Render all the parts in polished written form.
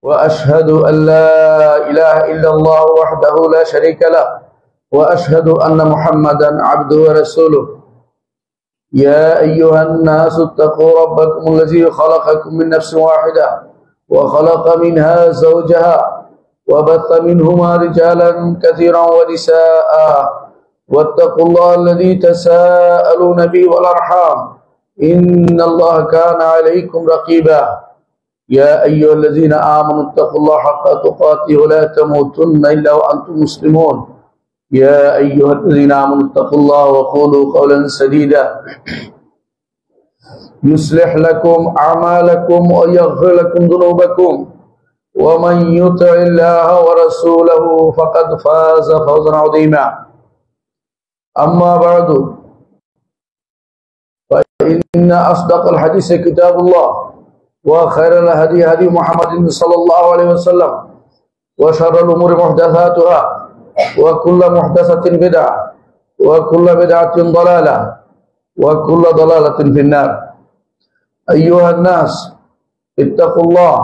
وأشهد أن لا إله إلا الله وحده لا شريك له وأشهد أن محمدا عبده ورسوله. يا أيها الناس اتقوا ربكم الذي خلقكم من نفس واحدة وخلق منها زوجها وبث منهما رجالا كثيرا ونساء واتقوا الله الذي تساءلون به والأرحام إن الله كان عليكم رقيبا. يا أيها الذين آمنوا اتقوا الله حق تقاته ولا تموتن إلا وأنتم مسلمون. يا أيها الذين آمنوا اتقوا الله وقولوا قولا سديدا يصلح لكم أعمالكم ويغفر لكم ذنوبكم ومن يطع الله ورسوله فقد فاز فوزا عظيما. أما بعد فإن أصدق الحديث كتاب الله وخير الهدي هدي محمد صلى الله عليه وسلم وشر الأمور محدثاتها وكل محدثة بدعة وكل بدعة ضلالة وكل ضلالة في النار. أيها الناس اتقوا الله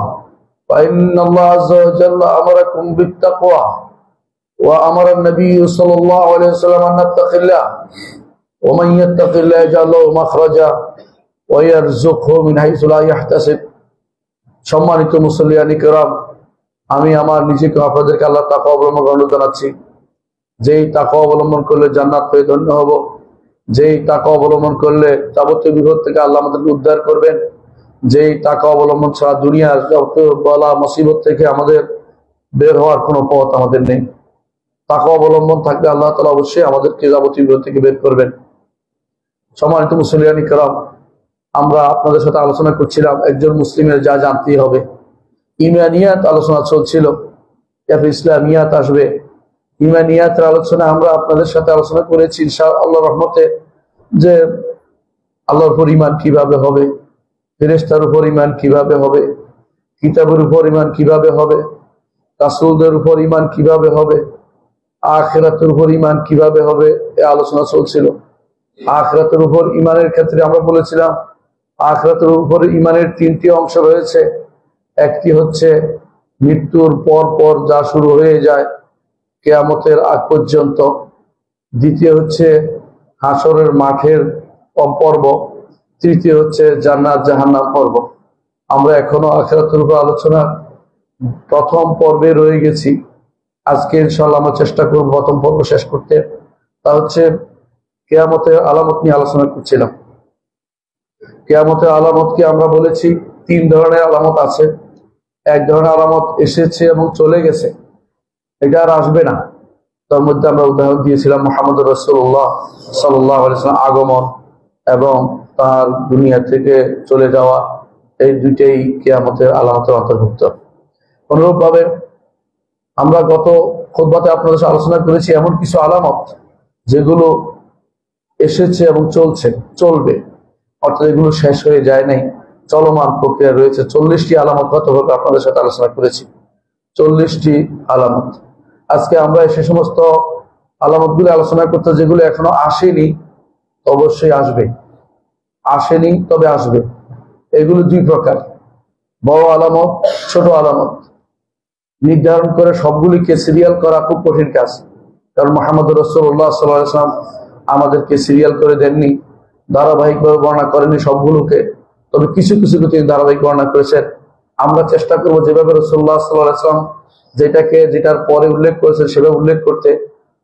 فإن الله عز وجل أمركم بالتقوى وأمر النبي صلى الله عليه وسلم أن نتقي الله ومن يتق الله يجعل له مخرجا ويرزقه من حيث لا يحتسب. সম্মানিত মুসল্লিয়ান কিরাম, আমি আমার নিজেকে আপনাদেরকে আল্লাহ তাকওয়া অবলম্বন করার অনুরোধ জানাচ্ছি। যেই তাকওয়া অবলম্বন করলে জান্নাত পেয়ে ধন্য হব, যেই তাকওয়া অবলম্বন করলে যাবতীয় বিপদ থেকে আল্লাহ আমাদেরকে উদ্ধার করবেন, যেই তাকওয়া অবলম্বন ছাড়া দুনিয়ার যত বলা মুসিবত থেকে আমাদের বের হওয়ার কোনো পথ আমাদের নেই। তাকওয়া অবলম্বন থাকলে আল্লাহ তাআলা অবশ্যই আমাদেরকে যাবতীয় বিপদ থেকে বের করবেন। সম্মানিত মুসলিয়ান কিরাম, আমরা আপনাদের সাথে আলোচনা করছিলাম একজন মুসলিমের যা জানতেই হবে। ইমানিয়াত আলোচনা চলছিল, এরপর ইসলামিয়াত আসবে। ইমানিয়াতের আলোচনা আমরা আপনাদের সাথে আলোচনা করেছি ইনশাআল্লাহর রহমতে, যে আল্লাহর উপর ঈমান কিভাবে হবে, ফেরেশতার উপর ঈমান কিভাবে হবে, কিতাবের উপর ঈমান কিভাবে হবে, রাসূলদের উপর ঈমান কিভাবে হবে, আখিরাতের উপর ঈমান কিভাবে হবে, এই আলোচনা চলছিল। আখিরাতের উপর ঈমানের ক্ষেত্রে আমরা বলেছিলাম আখিরাতের উপর ঈমানের তিনটি অংশ রয়েছে। একটি হচ্ছে মৃত্যুর পর পর যা শুরু হয়ে যায় কিয়ামতের আগ পর্যন্ত, দ্বিতীয় হচ্ছে হাসরের মাঠের পর্ব, তৃতীয় হচ্ছে জান্নাত জাহান্নাম পর্ব। আমরা এখনো আখিরাতের উপর আলোচনা প্রথম পর্বে রয়ে গেছি। আজকে ইনশাআল্লাহ আমরা চেষ্টা করব প্রথম পর্ব শেষ করতে। তা হচ্ছে কিয়ামতের আলামত নিয়ে আলোচনা করছিলাম। কিয়ামতের আলামতকে আমরা বলেছি তিন ধরনের আলামত আছে। এক ধরনের আলামত এসেছে এবং চলে গেছে, এটা আর আসবে না। তার মধ্যে আমরা উদাহরণ দিয়েছিলাম মুহাম্মদুর রাসূলুল্লাহ সাল্লাল্লাহু আলাইহি ওয়াসাল্লাম আগমন এবং তার দুনিয়া থেকে চলে যাওয়া, এই দুইটাই কিয়ামতের আলামতের অন্তর্ভুক্ত। অনুরূপভাবে আমরা গত খুতবাতে আপনাদের সাথে আলোচনা করেছি এমন কিছু আলামত যেগুলো এসেছে এবং চলবে, অর্থাৎ এগুলো শেষ হয়ে যায় নাই, চলমান প্রক্রিয়া রয়েছে। 40টি আলামত গতভাবে আপনাদের সাথে আলোচনা করেছি, 40টি আলামত। আজকে আমরা সে সমস্ত আলামতগুলো আলোচনা করতে, যেগুলো এখনো আসেনি, অবশ্যই আসবে। আসেনি তবে আসবে। এগুলো দুই প্রকার, বড় আলামত, ছোট আলামত। নির্ধারণ করে সবগুলিকে সিরিয়াল করা খুব কঠিন কাজ, কারণ মুহাম্মদুর রাসূলুল্লাহ সাল্লাল্লাহু আলাইহি ওয়াসাল্লাম আমাদেরকে সিরিয়াল করে দেননি, ধারাবাহিকভাবে বর্ণনা করেননি সবগুলোকে, তবে কিছু কিছুকে তিনি ধারাবাহিক বর্ণনা করেছেন। আমরা চেষ্টা করবো যেভাবে রাসূলুল্লাহ সাল্লাল্লাহু আলাইহি ওয়াসাল্লাম যেটার পরে উল্লেখ করেছেন সেভাবে উল্লেখ করতে।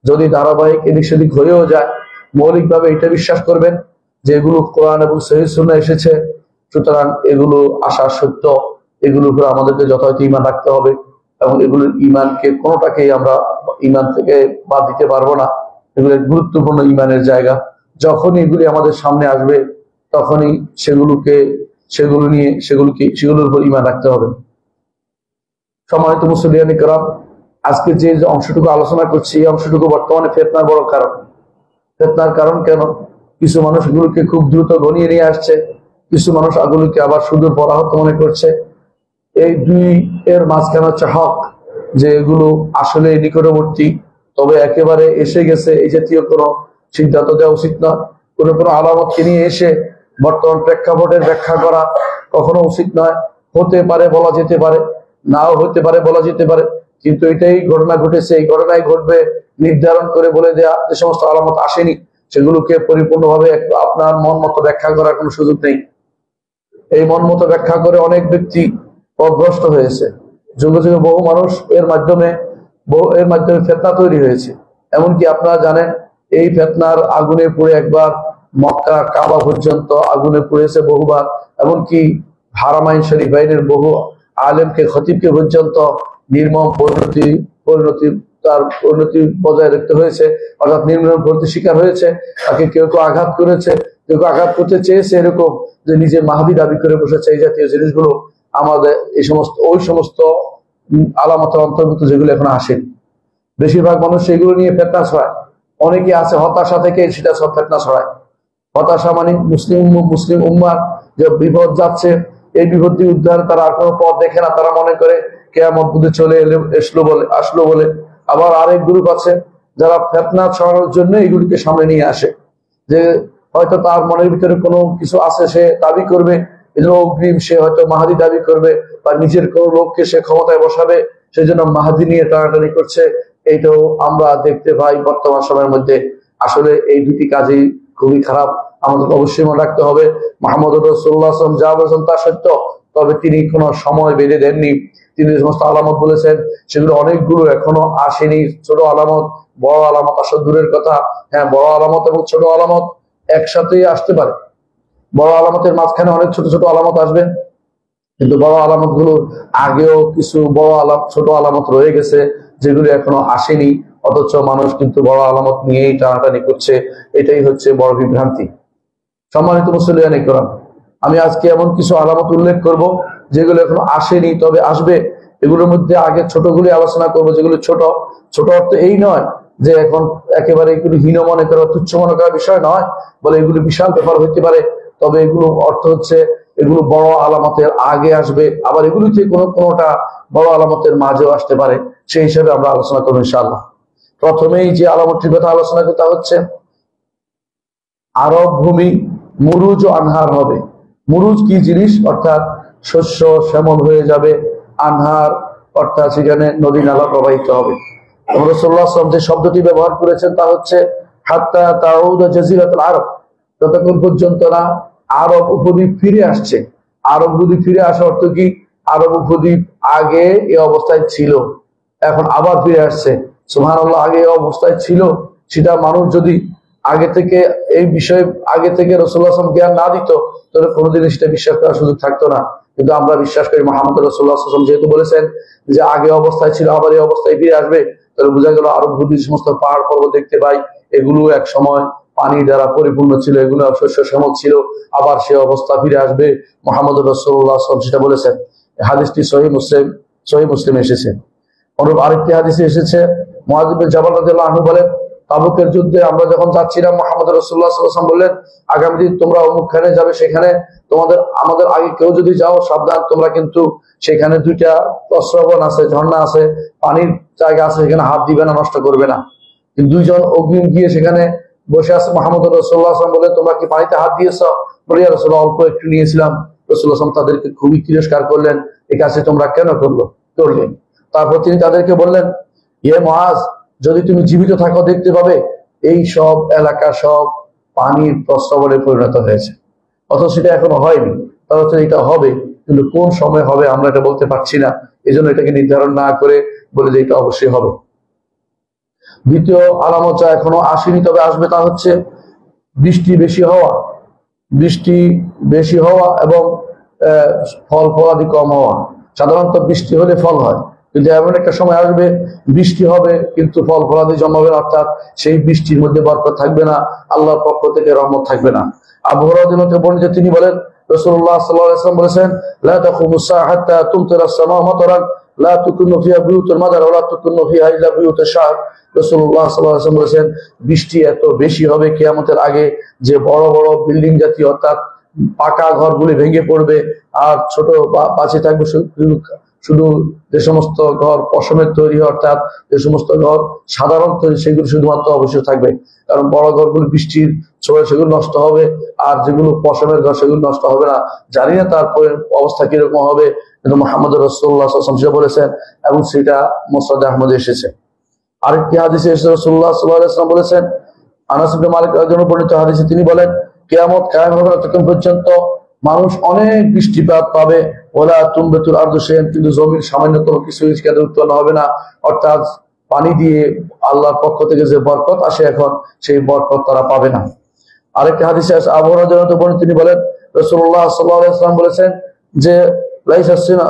যদি ধারাবাহিক এদিক সেদিক হয়েও যায়, মৌলিকভাবে এটা বিশ্বাস করবেন যে এগুলো কোরআন এবং সহিহ সুন্নাহ এসেছে, সুতরাং এগুলো আশা সত্য, এগুলোর উপর আমাদেরকে যথাযথ ঈমান রাখতে হবে এবং এগুলোর ঈমানকে কোনোটাকেই আমরা ঈমান থেকে বাদ দিতে পারবো না। এগুলো গুরুত্বপূর্ণ ঈমানের জায়গা। যখনই এগুলি আমাদের সামনে আসবে তখনই সেগুলোর উপর ঈমান রাখতে হবে। সম্মানিত মুসলিয়ান কিরাম, আজকে যে অংশটুকু আলোচনা করছি এই অংশটুকু বর্তমানে ফিতনার বড় কারণ। ফিতনার কারণ কেন? কিছু মানুষ এগুলোকে খুব দ্রুত ঘনিয়ে নিয়ে আসছে, কিছু মানুষ এগুলোকে আবার সুদূর পরাহত মনে করছে। এই দুই এর মাঝখানে হচ্ছে হক, যে এগুলো আসলে নিকটবর্তী, তবে একেবারে এসে গেছে এই জাতীয় কোনো সিদ্ধান্ত দেওয়া উচিত না। কোনো আলামতকে নিয়ে এসে বর্তমান প্রেক্ষাপটের ব্যাখ্যা করা কখনো উচিত নয়। হতে পারে, বলা যেতে পারে, নাও হতে পারে, বলা যেতে পারে, কিন্তু এটাই ঘটনা ঘটেছে, এই ঘটনাই ঘটবে নির্ধারণ করে বলে দেয়া যে সমস্ত আলামত আসেনি সেগুলোকে পরিপূর্ণভাবে আপনার মন মতো ব্যাখ্যা করার কোনো সুযোগ নেই। এই মন মতো ব্যাখ্যা করে অনেক ব্যক্তি পথভ্রষ্ট হয়েছে। যুগে যুগে বহু মানুষ এর মাধ্যমে ফিতনা তৈরি হয়েছে। এমনকি আপনারা জানেন এই ফিতনার আগুনে পুড়ে একবার মক্কা কাবা পর্যন্ত আগুনে পুড়েছে বহুবার, এমনকি হারামাইন শরীফাইনের বহু আলেমকে খতিবকে পর্যন্ত নির্মম পরিণতি বজায় রাখতে হয়েছে, অর্থাৎ নির্মম পরিণতির শিকার হয়েছে। তাকে কেউ কেউ আঘাত করেছে, কেউ কেউ আঘাত করতে চেয়েছে এরকম যে নিজের মাহাদি দাবি করে বসেছে। এই জাতীয় জিনিসগুলো আমাদের ওই সমস্ত আলামতের অন্তর্ভুক্ত যেগুলো এখন আসেনি। বেশিরভাগ মানুষ সেগুলো নিয়ে ফিতনা ছড়ায়। অনেকে আছে হতাশা থেকে সেটা সব ফিতনা ছড়ায়। হতাশা মানে মুসলিম উম্মার যে বিপদ যাচ্ছে, এই বিপদ দিয়ে উদ্ধার তারা আর কোনো পথ দেখে না। তারা মনে করে কিয়ামত বুঝে চলে আসলো বলে। আবার আরেক গ্রুপ আছে যারা ফিতনা ছড়ানোর জন্য এগুলিকে সামনে নিয়ে আসে, যে হয়তো তার মনের ভিতরে কোনো কিছু আছে, সে দাবি করবে, অগ্রিম সে হয়তো মাহাদি দাবি করবে, বা নিজের কোনো লোককে সে ক্ষমতায় বসাবে, সেই জন্য মাহাদি নিয়ে টানাটানি করছে। এইটাও আমরা দেখতে পাই বর্তমান সময়ের মধ্যে। আসলে এই দুটি কাজই খুবই খারাপ। আমাদের অবশ্যই মনে রাখতে হবে মুহাম্মদ রাসূলুল্লাহ সাল্লাল্লাহু আলাইহি ওয়াসাল্লাম যা বলেছেন তা সত্য, তবে তিনি কোনো সময় বেঁধে দেননি। তিনি যে সমস্ত আলামত বলেছেন সেগুলো অনেকগুলো এখনো আসেনি। ছোট আলামত, বড় আলামত আসলে দূরের কথা। হ্যাঁ, বড় আলামত এবং ছোট আলামত একসাথেই আসতে পারে। বড় আলামতের মাঝখানে অনেক ছোট ছোট আলামত আসবে, কিন্তু বড় আলামত গুলোর আগেও কিছু ছোট আলামত রয়ে গেছে যেগুলো এখনো আসেনি, অথচ মানুষ কিন্তু বড় আলামত নিয়েই টানাটানি করছে। এটাই হচ্ছে বড় বিভ্রান্তি। সম্মানিত মুসলিয়ান ইকরাম, আমি আজকে এমন কিছু আলামত উল্লেখ করব যেগুলো এখনো আসেনি, তবে আসবে। এগুলোর মধ্যে আগে ছোটগুলি আলোচনা করবো, যেগুলো ছোট। ছোট অর্থ এই নয় যে এখন একেবারে এগুলো হীন মনে করা, তুচ্ছ মনে করার বিষয় নয়, বলে এগুলো বিশাল ব্যাপার হইতে পারে। তবে এগুলো অর্থ হচ্ছে এগুলো বড় আলামতের আগে আসবে, আবার এগুলিতে কোনোটা বড় আলামতের মাঝেও আসতে পারে। সেই হিসাবে আমরা আলোচনা করবো ইনশাআল্লাহ। প্রথমেই যে আলামতটির কথা আলোচনা করতে হচ্ছে, আরব ভূমি মুরুজ ও আনহার হবে। মুরুজ কি জিনিস? অর্থাৎ শস্য শ্যামল হয়ে যাবে। আনহার অর্থাৎ সেখানে নদী নালা প্রবাহিত হবে। রাসূলুল্লাহ সাল্লাল্লাহু আলাইহি ওয়াসাল্লাম যে শব্দটি ব্যবহার করেছেন তা হচ্ছে হাত্তা তাউদ জাজিরাতুল আরব, যতক্ষণ পর্যন্ত না আরব উপদ্বীপ ফিরে আসছে। আরব উপদ্বীপ ফিরে আসা অর্থ কি? আরব উপদ্বীপ আগে এই অবস্থায় ছিল, এখন আবার ফিরে আসছে। সুবহানাল্লাহ। আগে এই অবস্থায় ছিল, সেটা মানুষ যদি আগে থেকে এই বিষয়ে আগে থেকে রাসূলুল্লাহ সাল্লাল্লাহু আলাইহি ওয়াসাল্লাম জ্ঞান না দিত, তাহলে কোনোদিনই সেটা বিশ্বাস করার সুযোগ থাকতো না। কিন্তু আমরা বিশ্বাস করি মুহাম্মদ রাসূলুল্লাহ সাল্লাল্লাহু আলাইহি ওয়াসাল্লাম যেহেতু বলেছেন যে আগে অবস্থায় ছিল আবার এই অবস্থায় ফিরে আসবে, তাহলে বোঝা গেল আরব উপদ্বীপ সমস্ত পাহাড় পর্বত দেখতে পাই, এগুলো এক সময় পানি দ্বারা পরিপূর্ণ ছিল, এগুলো শস্য শ্যামল ছিল, আবার সে অবস্থা ফিরে আসবে। মুহাম্মদ রাসূলুল্লাহ সাল্লাল্লাহু আলাইহি ওয়াসাল্লাম সেটা বলেছেন। হাদিসটি সহিহ মুসলিমে এসেছে। অনুরূপ আরেকটি হাদিসে এসেছে, মুআয ইবনে জাবাল রাদিয়াল্লাহু আনহু বলেন, তাবুকের যুদ্ধে আমরা যখন যাচ্ছিলাম, মুহাম্মদ রাসূলুল্লাহ সাল্লাল্লাহু আলাইহি ওয়াসাল্লাম বললেন, আগামী দিন তোমরা অমুকখানে যাবে, সেখানে আমাদের আগে কেউ যদি যাও সাবধান, তোমরা কিন্তু সেখানে দুইটা প্রস্রবণ আছে, ঝর্ণা আছে, পানির জায়গা আছে, সেখানে হাত দিবে না, নষ্ট করবে না। কিন্তু দুইজন অগ্রিম গিয়ে সেখানে বসে আছে। মুহাম্মদ রাসূলুল্লাহ সাল্লাল্লাহু আলাইহি ওয়াসাল্লাম বলে, তোমরা কি পানিতে হাত দিয়েছ? বলে, ইয়া রাসূলুল্লাহ, অল্প একটু নিয়েছিলাম। রাসূলুল্লাহ সাল্লাল্লাহু আলাইহি ওয়াসাল্লাম তাদেরকে খুবই তিরস্কার করলেন, এই কাজে তোমরা কেন করলেন? তারপর তিনি তাদেরকে বললেন, ইয়ে মুআজ, যদি তুমি জীবিত থাকো দেখতে পাবে এই সব এলাকা সব পানির প্রস্রবণে পরিণত হয়েছে। অথচ সেটা এখনো হয়নি, তাহলে এটা হবে, কিন্তু কোন সময় হবে আমরা এটা বলতে পারছি না। এই জন্য এটাকে নির্ধারণ না করে বলে যে এটা অবশ্যই হবে। দ্বিতীয় আলামত যা এখনো আসেনি তবে আসবে, তা হচ্ছে বৃষ্টি বেশি হওয়া এবং ফল ফলাদি কম হওয়া। সাধারণত বৃষ্টি হলে ফল হয়, কিন্তু এমন একটা সময় আসবে বৃষ্টি হবে কিন্তু ফল ফলাদি জন্মাবে না, অর্থাৎ সেই বৃষ্টির মধ্যে বরকত থাকবে না, আল্লাহর পক্ষ থেকে রহমত থাকবে না। আবু হুরায়রা রাদিয়াল্লাহু বর্ণিত, তিনি বলেন, রাসূলুল্লাহ সাল্লাল্লাহু আলাইহি ওয়াসাল্লাম বলেছেন, লা তাকুমুস সাআ হাত্তা তুমতিরা আস-সামাউ মাতারান লা তুকুনু ফিহা বুয়ুতুল মাদার ওয়া লা তুকুনু ফিহা ইল্লা বুয়ুতুশ শাহর। রাসূলুল্লাহ সাল্লাল্লাহু আলাইহি ওয়াসাল্লাম বলেছেন, বৃষ্টি এত বেশি হবে কিয়ামতের আগে যে বড় বড় বিল্ডিং জাতীয় অর্থাৎ পাকা ঘরগুলি ভেঙে পড়বে, আর ছোট বাঁচে থাকবে শুধু যে সমস্ত ঘর পশমের তৈরি, অর্থাৎ যে সমস্ত ঘর সাধারণ তৈরি, সেগুলো শুধুমাত্র অবশ্যই থাকবে। কারণ বড় ঘরগুলো বৃষ্টির ছোঁয়া সেগুলো নষ্ট হবে, আর যেগুলো পশমের ঘর সেগুলো নষ্ট হবে না। জানি না তারপরে অবস্থা কিরকম হবে, কিন্তু মুহাম্মদ রাসূলুল্লাহ সাল্লাল্লাহু আলাইহি ওয়াসাল্লাম বলেছেন এবং সেটা মুসনাদ আহমদে এসেছে। আরেকটি হাদিসে রাসূলুল্লাহ সাল্লাল্লাহু আলাইহি ওয়াসাল্লাম বলেছেন, আনাস ইবনে মালিক রাদিয়াল্লাহু আনহু বর্ণিত হাদিসে তিনি বলেন, কিয়ামত কায়েম হবে ততক্ষণ পর্যন্ত মানুষ অনেক বৃষ্টিপাত পাবে, ওয়ালা তুমবাতুল আরদু শাইআন, কিন্তু জমির সামান্যতম কিছু ইস্কাদ উৎপন্ন হবে না। অর্থাৎ পানি দিয়ে আল্লাহর পক্ষ থেকে যে বরকত আসে এখন, সেই বরকত তারা পাবে না। আরেকটি হাদিসে আছে আবু হুরায়রা রাদিয়াল্লাহু আনহু তিনি বলেন, রাসূলুল্লাহ সাল্লাল্লাহু আলাইহি ওয়াসাল্লাম বলেছেন যে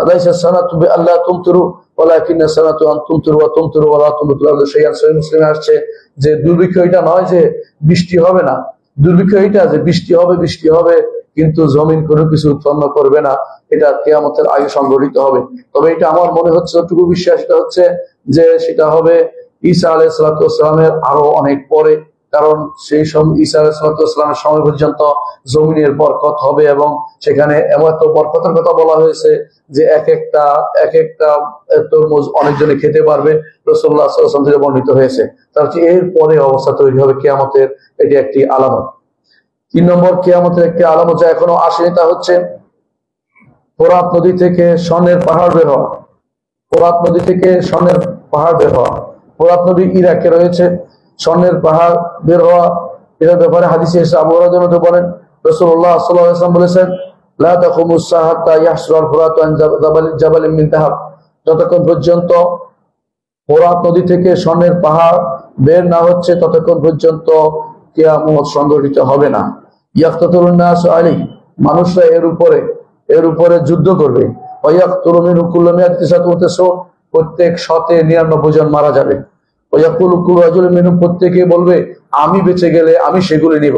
লাইসা সানাতু বিআল্লা তুমতিরু ওয়ালাকিন সানাতু আন তুমতিরু ওয়া তুমতিরু ওয়ালা তুমতিরু আরদু শাইআন। সহিহ মুসলিমে আসছে যে দুর্ভিক্ষ এটা নয় যে বৃষ্টি হবে না, দুর্ভিক্ষ এটা যে বৃষ্টি হবে কিন্তু জমিন কোনো কিছু উৎপন্ন করবে না। এটা কিয়ামতের আগে সংঘটিত হবে। তবে এটা আমার মনে হচ্ছে, যতটুকু বিশ্বাস, এটা হচ্ছে যে সেটা হবে ঈসা আলাইহিস সালাতু ওয়াস সালামের আরো অনেক পরে। কারণ সেই সময় ঈসা আলাইহিস সালাতু ওয়াস সালামের সময় পর্যন্ত জমিনের বরকত হবে, এবং সেখানে এমন একটা বরকতের কথা বলা হয়েছে যে এক একটা তরমুজ অনেকজনে খেতে পারবে। রাসূলুল্লাহ সাল্লাল্লাহু আলাইহি ওয়াসাল্লাম থেকে বর্ণিত হয়েছে। তার হচ্ছে এর পরে অবস্থা তৈরি হবে কিয়ামতের, এটি একটি আলামত। 3 নম্বর কিয়ামতের একটি আলামত যা এখনো আসেনি, তা হচ্ছে ফোরাত নদী থেকে স্বর্ণের পাহাড় বের হওয়া। ফোরাত নদী থেকে স্বর্ণের পাহাড় বের হওয়া। ফোরাত নদী ইরাকে রয়েছে, স্বর্ণের পাহাড় বের হওয়া, এর ব্যাপারে হাদিসে এসে আবু হুরায়রা রাদিয়াল্লাহু আনহু বলেন, রাসূলুল্লাহ সাল্লাল্লাহু আলাইহি ওয়াসাল্লাম বলেছেন, লা তাকুমুস সাআ হাত্তা ইয়াহসুরাল ফুরাতু আন জাবালিন মিন যাহাব। যতক্ষণ পর্যন্ত ফোরাত নদী থেকে স্বর্ণের পাহাড় বের না হচ্ছে, ততক্ষণ পর্যন্ত কিয়ামত সংঘটিত হবে না। ইয়াকতাতুন নাস আলাইহি, মানুষরা এর উপরে যুদ্ধ করবে। ওয়ায়াকতুলু মিনহু কুল্লু মিয়াতি সাতুন, প্রত্যেক 99 জন মারা যাবে। ওয়ায়াকুলু কুল্লু রাজুলিন মিনহুম, প্রত্যেকে বলবে আমি বেঁচে গেলে আমি সেগুলি নিব।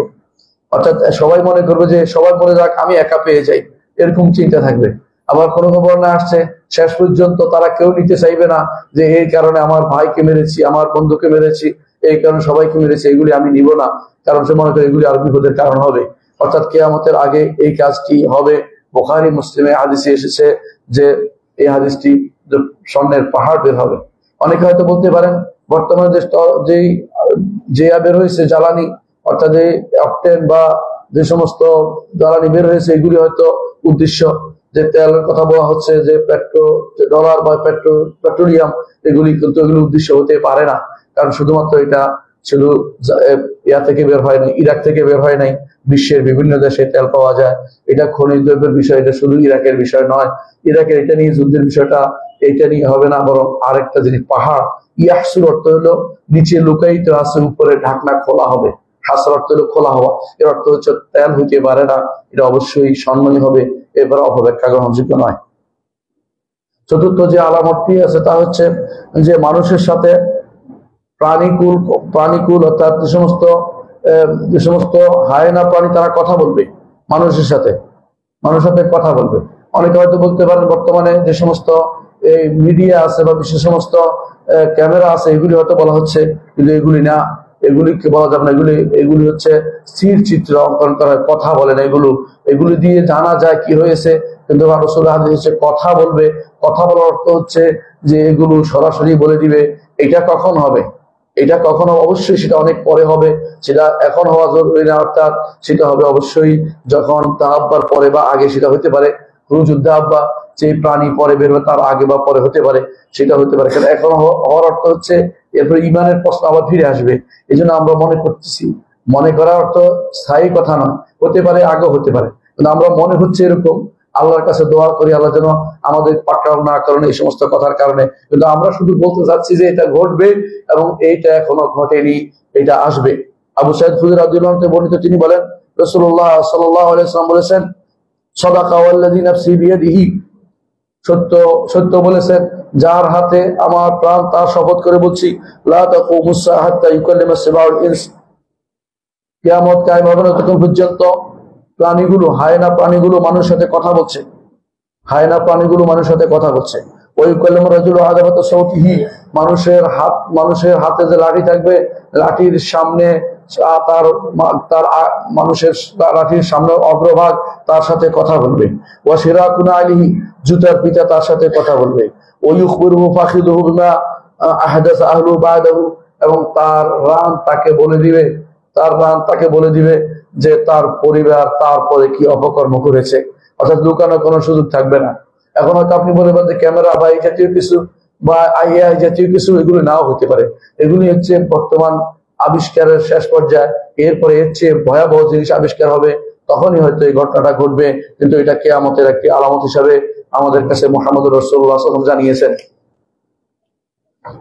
অর্থাৎ সবাই মনে করবে যে সবাই বলে যাক আমি একা পেয়ে যাই, এরকম চিন্তা থাকবে। আবার কোনো বর্ণনা আসছে শেষ পর্যন্ত তারা কেউ নিতে চাইবে না যে এই কারণে আমার ভাইকে মেরেছি, আমার বন্ধুকে মেরেছি, এই কারণে সবাইকে মেরেছি, এগুলি আমি নিব না। কারণ সে মনে করে এগুলি আর বিপদের কারণ হবে। অর্থাৎ কিয়ামতের আগে এই কাজটি হবে। বুখারী মুসলিমে হাদিসে এসেছে যে এই হাদিসটি স্বর্ণের পাহাড় বের হবে। অনেকে হয়তো বলতে পারেন বর্তমানে যে বের হয়েছে জ্বালানি, অর্থাৎ এই অকটেন বা যে সমস্ত জ্বালানি বের হয়েছে, এগুলি হয়তো উদ্দেশ্য, যে তেলের কথা বলা হচ্ছে যে ডলার বা পেট্রোলিয়াম, এগুলি কিন্তু এগুলি উদ্দেশ্য হতে পারে না। কারণ শুধুমাত্র এটা শুধু ইয়া থেকে বের হয় নাই, ইরাক থেকে বের হয় নাই, বিশ্বের বিভিন্ন দেশে তেল পাওয়া যায়। এটা খনিজ দ্রব্যের বিষয়, এটা শুধু ইরাকের বিষয় নয়। ইরাকের এটা নিয়ে যুদ্ধের বিষয়টা এইটা নিয়ে হবে না, বরং আরেকটা জিনিস পাহাড়। ইয়াহসুর অর্থ হলো নিচে লুকায়িত আছে, উপরে ঢাকনা খোলা হবে। হাসর অর্থ হলো খোলা হওয়া, এর অর্থ হচ্ছে তেল হইতে পারে না, এটা অবশ্যই স্বর্ণই হবে, এবার অপব্যাখ্যা গ্রহণযোগ্য নয়। চতুর্থ যে আলামতটি আছে তা হচ্ছে যে মানুষের সাথে প্রাণীকুল অর্থাৎ যে সমস্ত হায়না প্রাণী তারা কথা বলবে, মানুষের সাথে কথা বলবে। অনেকে হয়তো বলতে পারেন বর্তমানে যে সমস্ত এই মিডিয়া আছে বা বিশেষ সমস্ত ক্যামেরা আছে, এগুলি হয়তো বলা হচ্ছে, কিন্তু এগুলি না, এগুলিকে বলা যাবে না। এগুলি হচ্ছে স্থির চিত্র অঙ্কন করা, কথা বলে না। এগুলি দিয়ে জানা যায় কি হয়েছে, কিন্তু রাসূলুল্লাহ হাদিসে কথা বলবে। কথা বলার অর্থ হচ্ছে যে এগুলো সরাসরি বলে দিবে এটা কখন হবে, এটা কখনো, অবশ্যই সেটা অনেক পরে হবে, সেটা এখন হওয়া জরুরি না। অর্থাৎ সেটা হবে অবশ্যই যখন তাহাব্বার পরে বা আগে, সেটা হতে পারে যুদ্ধাব্বা, যে প্রাণী পরে বের হবে তার আগে বা পরে হতে পারে, সেটা হতে পারে। কারণ এখন হওয়ার অর্থ হচ্ছে এরপরে ইমানের প্রশ্ন আবার ফিরে আসবে। এই জন্য আমরা মনে করতেছি, মনে করার অর্থ স্থায়ী কথা নয়, হতে পারে আগে হতে পারে, কিন্তু আমরা মনে হচ্ছে এরকম। আল্লাহর কাছে দোয়া করি আল্লাহ যেন আমাদের পাকড়াও না করেন এই সমস্ত কথার কারণে। কিন্তু আমরা শুধু বলতে চাচ্ছি যে এটা ঘটবে এবং এইটা এখনো ঘটেনি, এটা আসবে। আবু সাঈদ খুদরী রাদিয়াল্লাহু আনহু বর্ণিত, তিনি বলেন রাসূলুল্লাহ সাল্লাল্লাহু আলাইহি ওয়াসাল্লাম বলেছেন, সাদাকা ওয়াল্লাযী নাফসি বিয়াদিহি, সত্য বলেছেন যার হাতে আমার প্রাণ, তার শপথ করে বলছি, লা তাকুমুস সাআ হাত্তা ইউকাল্লিমা সিবাউল ইনস, কিয়ামত কায়েম হবে না ততক্ষণ পর্যন্ত প্রাণীগুলো, হায়না প্রাণীগুলো মানুষের সাথে কথা বলছে। ওই কলম রাজুল আযাবাত সাউতিহি, মানুষের হাতে যে লাঠি থাকবে, লাঠির সামনে তার তার মানুষের লাঠির সামনে অগ্রভাগ তার সাথে কথা বলবে। ওয়া শিরাকুনা আলিহি, জুতার পিতা তার সাথে কথা বলবে। ওয়া ইখবিরুহু ফাখিদুহু বিমা আহদাসা আহলু বা'দাহু, এবং তার রান তাকে বলে দিবে যে তার পরিবার তারপরে কি অপকর্ম করেছে। অর্থাৎ লুকানোর কোনো সুযোগ থাকবে না। এখন হয়তো আপনি বলবেন যে ক্যামেরা বা এই জাতীয় কিছু বা আইআই জাতীয় কিছু, এগুলি নাও হতে পারে। এগুলি হচ্ছে বর্তমান আবিষ্কারের শেষ পর্যায়ে। এরপরে এর চেয়ে ভয়াবহ জিনিস আবিষ্কার হবে, তখনই হয়তো এই ঘটনাটা ঘটবে। কিন্তু এটা কিয়ামতের একটি আলামত হিসাবে আমাদের কাছে মুহাম্মদ রাসূলুল্লাহ সাল্লাল্লাহু আলাইহি ওয়াসাল্লাম জানিয়েছেন।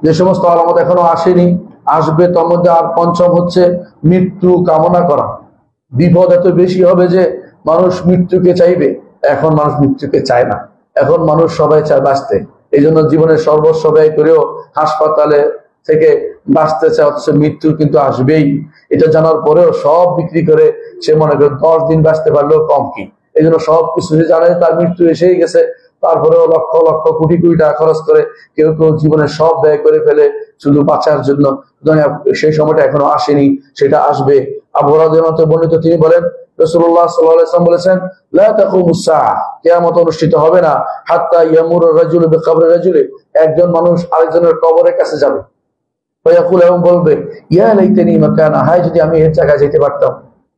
যে সমস্ত আলামত এখনো আসেনি, আসবে। তার মধ্যে আর পঞ্চম হচ্ছে মৃত্যু কামনা করা। বিপদ এত বেশি হবে যে মানুষ মৃত্যুকে চাইবে। এখন মানুষ মৃত্যুকে চায় না, এখন মানুষ সবাই চায় বাঁচতে। এই জন্য জীবনের সর্বস্ব ব্যয় করেও হাসপাতালে থেকে বাঁচতে চায়, অথচ মৃত্যু কিন্তু আসবেই। এটা জানার পরেও সব বিক্রি করে সে মনে করে 10 দিন বাঁচতে পারলেও কম কি। এই জন্য সবকিছু সে জানে তার মৃত্যু এসেই গেছে, তারপরেও লক্ষ লক্ষ কোটি কোটি টাকা খরচ করে কেউ কেউ জীবনের সব ব্যয় করে ফেলে শুধু বাঁচার জন্য। সেই সময়টা এখনো আসেনি, সেটা আসবে। আবু হুরায়রা বর্ণিত, তিনি বলেন রাসূলুল্লাহ সাল্লাল্লাহু আলাইহি ওয়াসাল্লাম বলেছেন, লা তাকুমুস সাআহ, কিয়ামত অনুষ্ঠিত হবে না, হাত্তা ইয়ামুর রাজুলু বিকবরি রাজুলি, একজন মানুষ আরেকজনের কবরের কাছে যাবে। ফায়াকুল, এবং বলবে, ইয়া লাইতানি মাকানা, হায় যদি আমি এর জায়গায় যেতে পারতাম,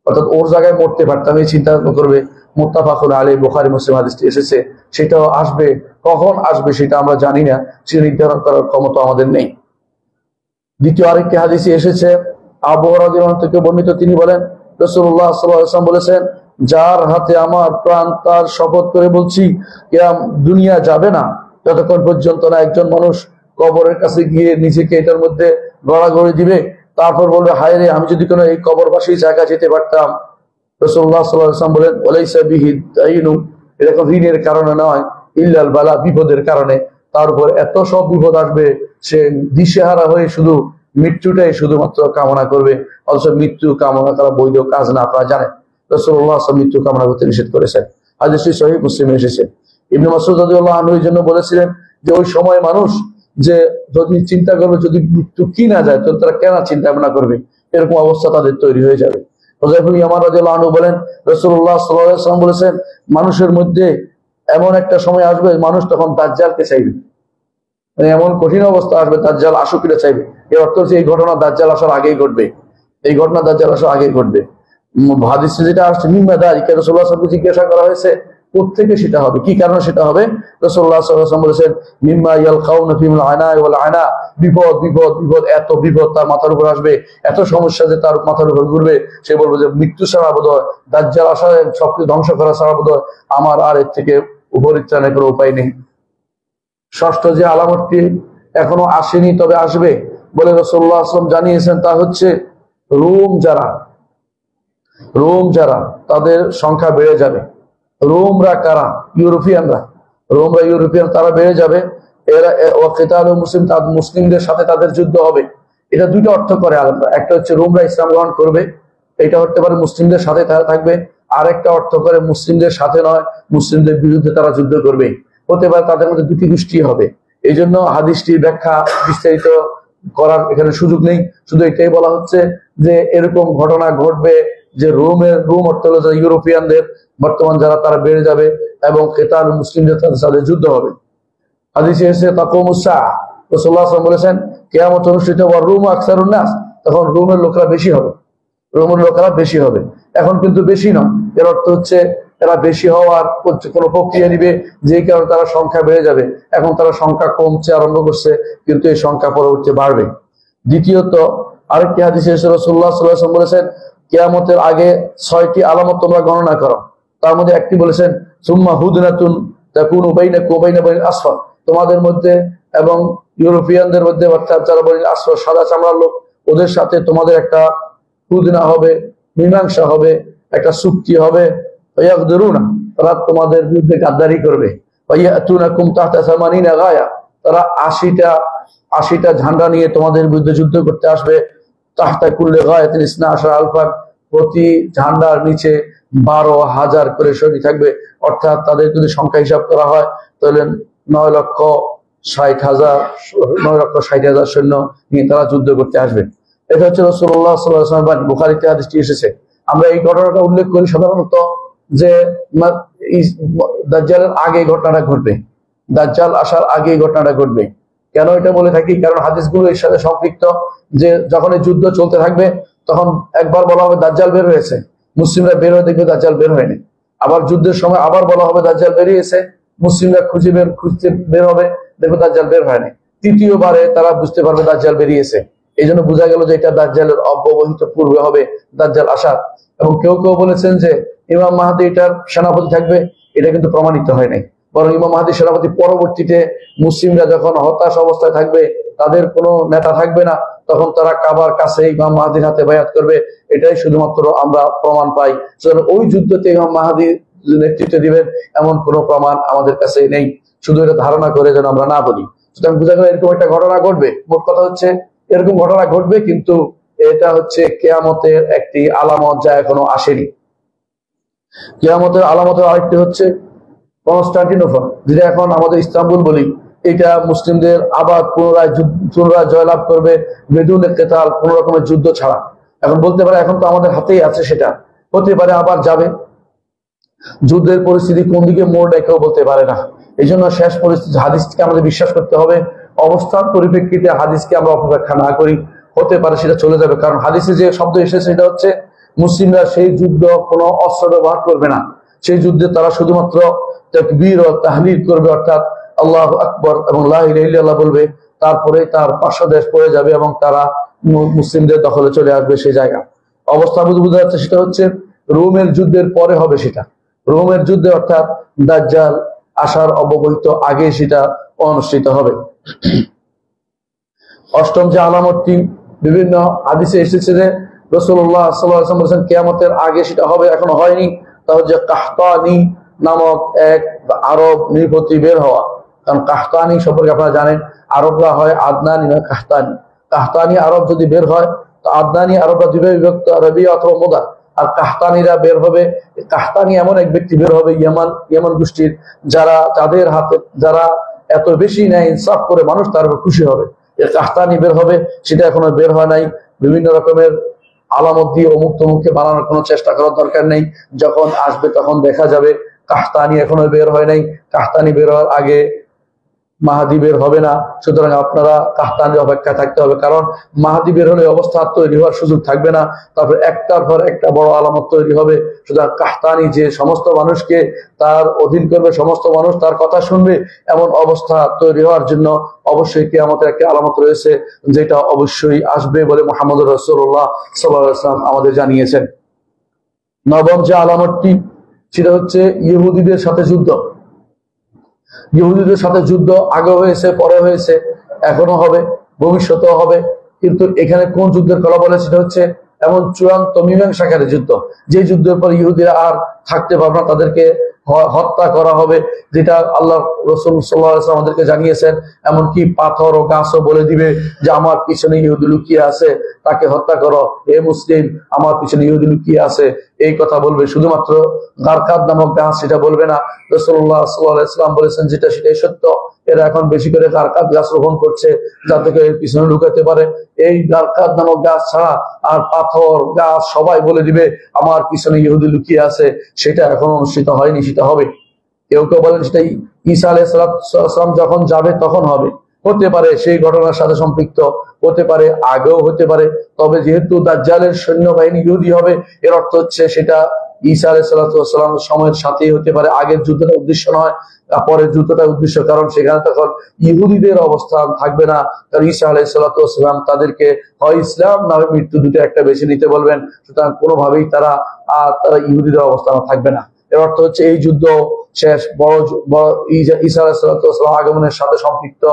অর্থাৎ ওর জায়গায় মরতে পারতাম, এই চিন্তা করবে। মুত্তাফাকুন আলাইহি, বুখারী মুসলিম হাদিসটি এসেছে। সেটাও আসবে, কখন আসবে সেটা আমরা জানি না, সেটা নির্ধারণ করার ক্ষমতা আমাদের নেই। দ্বিতীয় আরেকটি হাদিসে এসেছে, আবু হুরায়রা থেকে বর্ণিত, তিনি বলেন রাসূলুল্লাহ সাল্লাল্লাহু আলাইহি ওয়াসাল্লাম বলেছেন, যার হাতে আমার প্রাণ তার শপথ করে বলছি, দুনিয়া যাবে না যতক্ষণ পর্যন্ত না একজন মানুষ কবরের কাছে গিয়ে নিজেকে এটার মধ্যে গড়াগড়ি দিবে, তারপর বলবে, হায় রে, আমি যদি কোনো এই কবরবাসী জায়গা যেতে পারতাম। রাসূলুল্লাহ সাল্লাল্লাহু আলাইহি ওয়াসাল্লাম বলেন, ওয়ালাইসা বিহি দাইনু, এটা কোনো ঋণের কারণে নয়, ইল্লাল বালা, বিপদের কারণে। তার উপর এত সব বিপদ আসবে, সে দিশেহারা হয়ে শুধু মৃত্যুটাই শুধুমাত্র কামনা করবে। অথচ মৃত্যু কামনা করা বৈধ কাজ না, আপনারা জানেন। রাসূলুল্লাহ সাল্লাল্লাহু আলাইহি ওয়াসাল্লাম মৃত্যু কামনা করতে নিষেধ করেছেন। হাদিসটি সহিহ মুসলিমে এসেছে। ইবনে মাসউদ রাদিয়াল্লাহু আনহু এই জন্য বলেছিলেন যে ওই সময় মানুষ যে যদি চিন্তা করবে যদি মৃত্যু কি না যায়, তো তারা কেন চিন্তা ভাবনা করবে, এরকম অবস্থা তাদের তৈরি হয়ে যাবে। হুযায়ফা বিন ইয়ামান রাদিয়াল্লাহু আনহু বলেন, রাসূলুল্লাহ সাল্লাল্লাহু আলাইহি ওয়াসাল্লাম বলেছেন, মানুষের মধ্যে এমন একটা সময় আসবে, মানুষ তখন দাজ্জালকে চাইবে। মানে এমন কঠিন অবস্থা আসবে, দাজ্জাল আশুকিরা চাইবে। এর অর্থ হচ্ছে এই ঘটনা দাজ্জাল আসার আগেই ঘটবে, এই ঘটনা দাজ্জাল আসার আগেই ঘটবে। হাদিসে যেটা আসছে, মিম্মা যালিকা, রাসূলুল্লাহ সাল্লাল্লাহু আলাইহি ওয়াসাল্লাম জিজ্ঞাসা করা হয়েছে কোত্থেকে সেটা হবে, কি কারণে সেটা হবে। রাসূলুল্লাহ সাল্লাল্লাহু আলাইহি ওয়াসাল্লাম বলেছেন, মিম্মা ইয়ালকাউনা ফিল আনা ওয়াল আনা, বিপদ বিপদ বিপদ, এত বিপদ তার মাথার উপর আসবে, এত সমস্যা যে তার মাথার উপর ঘুরবে। সে বলবে যে মৃত্যু ছাড়া বোধহয়, দাজ্জাল আসা সবকিছু ধ্বংস করা ছাড়া বোধহয় আমার আর এর থেকে উপরিত্রাণের কোনো উপায় নেই। ষষ্ঠ যে আলামতটি এখনো আসেনি তবে আসবে বলে রাসূলুল্লাহ সাল্লাল্লাহু আলাইহি ওয়াসাল্লাম জানিয়েছেন, তা হচ্ছে রোম যারা তাদের সংখ্যা বেড়ে যাবে। রোমরা কারা? ইউরোপিয়ান, তারা বেড়ে যাবে। এরা কিতালুল মুসলিম, মুসলিমদের সাথে তাদের যুদ্ধ হবে। এটা দুইটা অর্থ করে আলাদা। একটা হচ্ছে রোমরা ইসলাম গ্রহণ করবে, এটা হতে পারে মুসলিমদের সাথে তারা থাকবে। আর একটা অর্থ করে মুসলিমদের সাথে নয়, মুসলিমদের বিরুদ্ধে তারা যুদ্ধ করবে। হতে পারে তাদের মধ্যে দুটি গোষ্ঠী হবে। এই জন্য হাদিসটির ব্যাখ্যা বিস্তারিত করার এখানে সুযোগ নেই। শুধু এটাই বলা হচ্ছে যে এরকম ঘটনা ঘটবে যে রোম অর্থ হলো যে ইউরোপিয়ানদের বর্তমান যারা, তারা বেড়ে যাবে এবং কেতাল মুসলিমদের সাথে যুদ্ধ হবে। হাদিসে এসে তাকুমুস সাআহ, রাসূলুল্লাহ সাল্লাল্লাহু আলাইহি ওয়াসাল্লাম বলেছেন, কিয়ামত অনুষ্ঠিত হবে, রোম আকসারুন নাস, তখন রোমের লোকেরা বেশি হবে। এখন কিন্তু বেশি নয়, এর অর্থ হচ্ছে এরা বেশি হওয়ার কোনো প্রক্রিয়া নিবে, যে কারণে তারা সংখ্যা বেড়ে যাবে। এখন তারা সংখ্যা কমছে আরম্ভ করছে, কিন্তু এই সংখ্যা পরবর্তীতে বাড়বে। দ্বিতীয়ত আরেকটি হাদিসে এসে রাসূলুল্লাহ সাল্লাল্লাহু আলাইহি ওয়াসাল্লাম বলেছেন, কিয়ামতের আগে 6টি আলামত তোমরা গণনা করো। তার মধ্যে একটি বলেছেন, সুম্মা হুদনাতুন তাকুনু বাইনাকুম ওয়া বাইনা বানিল আসফার, তোমাদের মধ্যে এবং ইউরোপিয়ানদের মধ্যে, অর্থাৎ যারা বনিল আসফার সাদা চামড়ার লোক, ওদের সাথে তোমাদের একটা হুদনা হবে, মীমাংসা হবে, একটা চুক্তি হবে। ফায়াগদিরুনা, তারা তোমাদের বিরুদ্ধে গাদ্দারি করবে। ফায়াতুনাকুম তাহতা সামানিনা গায়া, তারা 80টা ঝান্ডা নিয়ে তোমাদের বিরুদ্ধে যুদ্ধ করতে আসবে। তাহতা কুল্লি গায়াতিন ইসনা আশারা আলফান, প্রতি ঝান্ডার নিচে 12,000 করে সৈনিক থাকবে। অর্থাৎ তাদের যদি সংখ্যা হিসাব করা হয় তাহলে 9,60,000 সৈন্য নিয়ে তারা যুদ্ধ করতে আসবে। এটা হচ্ছে রাসূলুল্লাহ সাল্লাল্লাহু আলাইহি ওয়াসাল্লাম বুখারীতে হাদিসটি এসেছে। আমরা এই ঘটনাটা উল্লেখ করি সাধারণত যে দাজ্জালের আগে ঘটনাটা ঘটবে, দাজ্জাল আসার আগে ঘটনাটা ঘটবে। কেন এটা বলে থাকি? কারণ হাদিসগুলো এর সাথে সম্পৃক্ত যে যখন এই যুদ্ধ চলতে থাকবে তখন একবার বলা হবে দাজ্জাল বের হয়েছে, মুসলিমরা বের হয়ে দেখবে দাজ্জাল বের হয়নি। আবার যুদ্ধের সময় আবার বলা হবে দাজ্জাল বেরিয়েছে, মুসলিমরা খুঁজতে বের হবে, দেখবে দাজ্জাল বের হয়নি। তৃতীয়বারে তারা বুঝতে পারবে দাজ্জাল বেরিয়েছে। এই জন্য বোঝা গেল যে এটা দাজ্জালের অব্যবহিত পূর্বে হবে দাজ্জাল আসার। এবং কেউ কেউ বলেছেন যে ইমাম মাহদী এটার সেনাপতি থাকবে, এটা কিন্তু প্রমাণিত হয় নাই। বরং ইমাম মাহদী সেনাপতি পরবর্তীতে মুসলিমরা যখন হতাশ অবস্থায় থাকবে, তাদের কোনো নেতা থাকবে না, তখন তারা কাবার কাছে ইমাম মাহদীর হাতে বায়াত করবে। এটাই শুধুমাত্র আমরা প্রমাণ পাই। সুতরাং ওই যুদ্ধতে ইমাম মাহদী নেতৃত্ব দিবেন এমন কোনো প্রমাণ আমাদের কাছে নেই, শুধু এটা ধারণা করে যেন আমরা না বলি। সুতরাং বোঝা গেল এরকম একটা ঘটনা ঘটবে। মোট কথা হচ্ছে এরকম ঘটনা ঘটবে, কিন্তু এটা হচ্ছে কিয়ামতের একটি আলামত যা এখনো আসেনি। কিয়ামতের আলামতের আরেকটি হচ্ছে কনস্টান্টিনোপল, যেটা এখন আমাদের ইস্তাম্বুল বলি। এটা মুসলিমদের আবার পুনরায় জয়লাভ করবে বেদুনে কেতাল, কোন রকমের যুদ্ধ ছাড়া। এখন বলতে পারে এখন তো আমাদের হাতেই আছে, সেটা হতে পারে আবার যাবে। যুদ্ধের পরিস্থিতি কোন দিকে মোড় নেয় কেউ বলতে পারে না। এই জন্য শেষ পরিস্থিতি হাদিসকে আমাদের বিশ্বাস করতে হবে। অবস্থার পরিপ্রেক্ষিতে হাদিসকে আমরা অপব্যাখ্যা না করি। হতে পারে সেটা চলে যাবে, কারণ হাদিসে যে শব্দ এসেছে সেটা হচ্ছে মুসলিমরা সেই যুদ্ধ কোনো অস্ত্র ব্যবহার করবে না। সেই যুদ্ধে তারা শুধুমাত্র তাকবীর ও তাহলিল করবে, অর্থাৎ আল্লাহু আকবার এবং লা ইলাহা ইল্লাল্লাহ বলবে। তারপরে তার পার্শ্বদেশ পড়ে যাবে এবং তারা মুসলিমদের দখলে চলে আসবে সেই জায়গা। অবস্থা বোঝা যাচ্ছে সেটা হচ্ছে রোমের যুদ্ধের পরে হবে সেটা। রোমের যুদ্ধে অর্থাৎ দাজ্জাল আসার অব্যবহিত আগে সেটা অনুষ্ঠিত হবে। অষ্টম যে আলামতটি বিভিন্ন হাদিসে এসেছে যে রাসূলুল্লাহ সাল্লাল্লাহু আলাইহি ওয়াসাল্লাম বলেছেন কিয়ামতের আগে সেটা হবে, এখনো হয়নি। তা হচ্ছে কাহতানি নামক এক আরব নৃপতি বের হওয়া। কারণ কাহতানি সম্পর্কে আপনারা জানেন, আরবরা হয় আদনানি না কাহতানি। কাহতানি আরব যদি বের হয় তো আদনানি আরবরা দুইভাবে বিভক্ত, আরবি অথবা মুদার। আর কাহতানিরা বের হবে, কাহতানি এমন এক ব্যক্তি বের হবে ইয়ামান গোষ্ঠীর, যারা তাদের হাতে যারা এত বেশি ন্যায় ইনসাফ করে মানুষ তার উপর খুশি হবে। কাহতানি বের হবে, সেটা এখনো বের হয় নাই। বিভিন্ন রকমের আলামত দিয়ে অমুক তমুককে বানানোর কোনো চেষ্টা করার দরকার নেই। যখন আসবে তখন দেখা যাবে। কাহতানি এখনো বের হয় নাই। কাহতানি বের হওয়ার আগে মাহাদি বের হবে না। সুতরাং আপনারা কাহতানির অপেক্ষা থাকতে হবে, কারণ মাহাদি বের হলে অবস্থা তৈরি হওয়ার সুযোগ থাকবে না। তারপর একটার পর একটা বড় আলামত তৈরি হবে। সুতরাং কাহতানি যে সমস্ত মানুষকে তার অধীন করবে, সমস্ত মানুষ তার কথা শুনবে, এমন অবস্থা তৈরি হওয়ার জন্য অবশ্যই কিয়ামতের একটা আলামত রয়েছে, যেটা অবশ্যই আসবে বলে মুহাম্মদুর রাসূলুল্লাহ সাল্লাল্লাহু আলাইহি ওয়াসাল্লাম আমাদের জানিয়েছেন। নবম যে আলামতটি সেটা হচ্ছে ইহুদিদের সাথে যুদ্ধ। ইহুদিদের সাথে যুদ্ধ আগে হয়েছে, পরে হয়েছে, এখনো হবে, ভবিষ্যতেও হবে। কিন্তু এখানে কোন যুদ্ধের কথা বলে সেটা হচ্ছে এমন চূড়ান্ত মীমাংসাকারী যুদ্ধ, যে যুদ্ধের পর ইহুদিরা আর থাকতে পারবে না, তাদেরকে হত্যা করা হবে, যেটা আল্লাহ রাসূল সাল্লাল্লাহু আলাইহি ওয়াসাল্লাম আমাদেরকে জানিয়েছেন। এমনকি পাথর ও গাছও বলে দিবে যে আমার পিছনে ইহুদি লুকিয়ে আছে, তাকে হত্যা করো। হে মুসলিম, আমার পিছনে ইহুদি লুকিয়ে আছে, এই কথা বলবে। শুধুমাত্র গারকাদ নামক গাছ সেটা বলবে না। রাসূলুল্লাহ সাল্লাল্লাহু আলাইহি ওয়াসাল্লাম বলেছেন যেটা সেটাই সত্য। এরা এখন বেশি করে গারকাদ গাছ রোপণ করছে, যাতে করে এর পিছনে লুকাতে পারে। এই গারকাদ নামক গাছ ছাড়া আর পাথর গাছ সবাই বলে দিবে আমার পিছনে ইহুদি লুকিয়ে আছে। সেটা এখন অনুষ্ঠিত হয়নি, সেটা হবে। কেউ কেউ বলেন সেটাই ঈসা আলাইহিস সালাম যখন যাবে তখন হবে। হতে পারে সেই ঘটনার সাথে সম্পৃক্ত, হতে পারে আগেও হতে পারে। তবে যেহেতু দাজ্জালের সৈন্যবাহিনী ইহুদি হবে, এর অর্থ হচ্ছে সেটা ঈসা আলাইহিস সালামের সময়ের সাথেই হতে পারে। আগের যুদ্ধটা উদ্দেশ্য নয়, পরের যুদ্ধটা উদ্দেশ্য, কারণ সেখানে তখন ইহুদিদের অবস্থান থাকবে না। কারণ ঈসা আলাইহিস সালাম তাদেরকে হয় ইসলাম না হয় মৃত্যু, দুটো একটা বেছে নিতে বলবেন। সুতরাং কোনোভাবেই তারা ইহুদিদের অবস্থান থাকবে না। এর অর্থ হচ্ছে এই যুদ্ধ শেষ, ঈসা আলাইহিস সালাম আগমনের সাথে সম্পৃক্ত।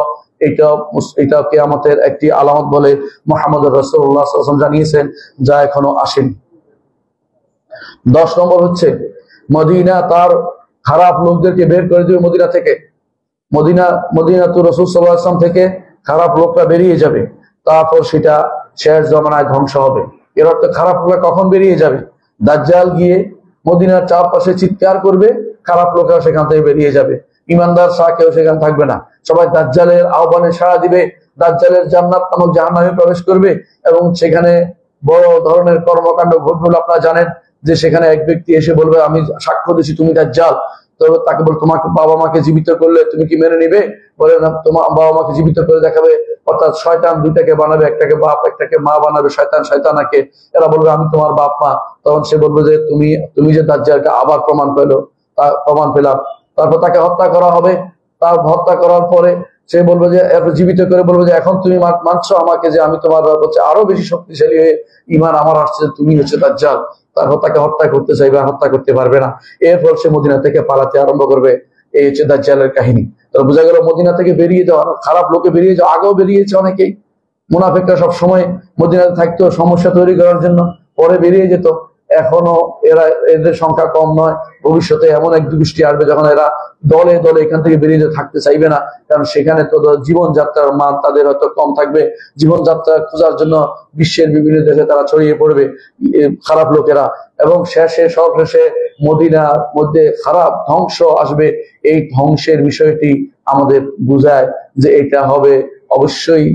এটা কিয়ামতের একটি আলামত বলে মুহাম্মদুর রাসূলুল্লাহ সাল্লাল্লাহু আলাইহি ওয়াসাল্লাম জানিয়েছেন, যা এখনো আসেনি। 10 নম্বর হচ্ছে মদিনা তার খারাপ লোকদেরকে বের করে দেবে মদিনা থেকে। মদিনা তো রাসূল সাল্লাল্লাহু আলাইহি ওয়াসাল্লাম থেকে খারাপ লোকরা বেরিয়ে যাবে, তারপর সেটা শেষ জমানায় ধ্বংস হবে। এর অর্থ খারাপ লোকরা কখন বেরিয়ে যাবে? দাজ্জাল গিয়ে মদিনার চারপাশে চিৎকার করবে, খারাপ লোকরা সেখান থেকে বেরিয়ে যাবে। ইমানদার ছাড়া কেউ সেখানে থাকবে না। সবাই দাজ্জালের আহ্বানে সাড়া দিবে, দাজ্জালের জান্নাত নামক জাহান্নামে প্রবেশ করবে এবং সেখানে বড় ধরনের কর্মকাণ্ড ঘটবে বলে আপনারা জানেন যে সেখানে এক ব্যক্তি এসে বলবে আমি সাক্ষ্য দিচ্ছি তুমি দাজ্জাল। তো তাকে বল তোমাকে বাবা মাকে জীবিত করলে তুমি কি মেনে নিবে? বলে না, তোমার বাবা মাকে জীবিত করে দেখাবে, অর্থাৎ শয়তান দুইটাকে বানাবে, একটাকে বাপ একটাকে মা বানাবে, শয়তান শয়তানাকে। এরা বলবে আমি তোমার বাপ মা। তখন সে বলবে যে তুমি যে দাজ্জালকে আবার প্রমাণ পেলাম। তারপর তাকে হত্যা করা হবে। তার হত্যা করার পরে সে বলবে যে জীবিত করে বলবে যে এখন তুমি মানছো আমাকে যে আমি তোমার হচ্ছে আরো বেশি শক্তিশালী হয়ে ইমান আমার আসছে, তুমি হচ্ছে দাজ্জাল। তারপর তাকে হত্যা করতে চাইবে, হত্যা করতে পারবে না। এরপর সে মদিনা থেকে পালাতে আরম্ভ করবে। এই হচ্ছে দাজ্জালের কাহিনী। তো বোঝা গেল মদিনা থেকে বেরিয়ে যাওয়া, খারাপ লোকে বেরিয়ে যাওয়া, আগেও বেরিয়েছে অনেকেই। মুনাফিকরা সব সময় মদিনাতে থাকতো সমস্যা তৈরি করার জন্য, পরে বেরিয়ে যেত। এখনো এদের সংখ্যা কম নয়। ভবিষ্যতে এমন এক গোষ্ঠী আসবে যখন এরা দলে দলে এখান থেকে বেরিয়ে থাকতে চাইবে না, কারণ সেখানে তো জীবনযাত্রার মান তাদের হয়তো কম থাকবে। জীবনযাত্রা খোঁজার জন্য বিশ্বের বিভিন্ন দেশে তারা ছড়িয়ে পড়বে খারাপ লোকেরা, এবং সবশেষে মদিনার মধ্যে খারাপ ধ্বংস আসবে। এই ধ্বংসের বিষয়টি আমাদের বুঝায় যে এটা হবে অবশ্যই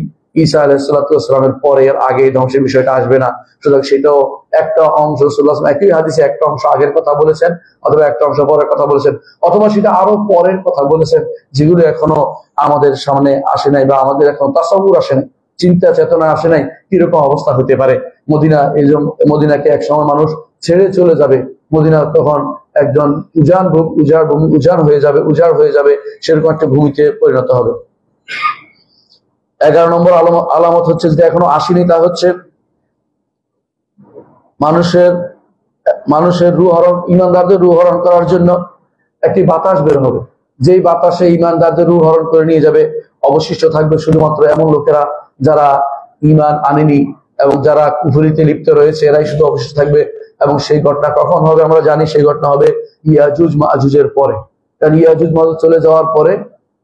ঈসা আলাইহিসসালামের পরে, এর আগে ধ্বংসের বিষয়টা আসবে না। সুতরাং সেটাও একটা অংশ রাসূলুল্লাহ একই হাদিসে একটা অংশ আগের কথা বলেছেন, অথবা একটা অংশ পরের কথা বলেছেন, অথবা সেটা আরো পরের কথা বলেছেন, যেগুলো এখনো আমাদের সামনে আসে নাই বা আমাদের এখন তাসাউর আসে নাই, চিন্তা চেতনা আসে নাই কিরকম অবস্থা হতে পারে। মদিনাকে এক সময় মানুষ ছেড়ে চলে যাবে। মদিনা তখন একজন উজাড় হয়ে যাবে, সেরকম একটা ভূমিতে পরিণত হবে। 11 নম্বর আলামত হচ্ছে যেটা এখনো আসেনি, তা হচ্ছে মানুষের রূহ হরণ, ইমানদারদের রূহ হরণ করার জন্য একটি বাতাস বের হবে। যেই বাতাসে ইমানদারদের রূহ হরণ করে নিয়ে যাবে। অবশিষ্ট থাকবে শুধুমাত্র এমন লোকেরা যারা ঈমান আনেনি এবং যারা কুফরিতে লিপ্ত রয়েছে, এরাই শুধু অবশিষ্ট থাকবে। এবং সেই ঘটনা কখন হবে আমরা জানি, সেই ঘটনা হবে ইয়াজুজ মাজুজের পরে। কারণ ইয়াজুজ মাজুজ চলে যাওয়ার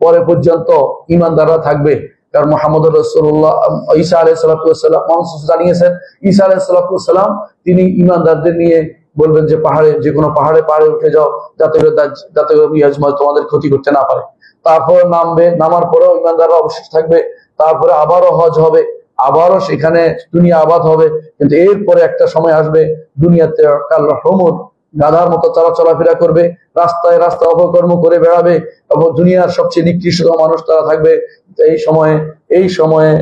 পরে পর্যন্ত ইমানদাররা থাকবে। কারণ মুহাম্মদুর রাসূলুল্লাহ ঈসা আলাইহিস সালাম জানিয়েছেন, ঈসা আলাইহিস সালাম তিনি ইমানদারদের নিয়ে বলবেন যে যে কোনো পাহাড়ে উঠে যাও, যাতে ইয়াজুজ মাজুজ তোমাদের ক্ষতি করতে না পারে। তারপর নামার পরেও ইমানদাররা অবশিষ্ট থাকবে। তারপরে আবারও হজ হবে, আবারও সেখানে দুনিয়া আবাদ হবে। কিন্তু এরপরে একটা সময় আসবে দুনিয়াতে গাধার মতো তারা চলাফেরা করবে, রাস্তায় অপকর্ম করে বেড়াবে এবং দুনিয়ার সবচেয়ে নিকৃষ্ট মানুষ তারা থাকবে। এই সময়ে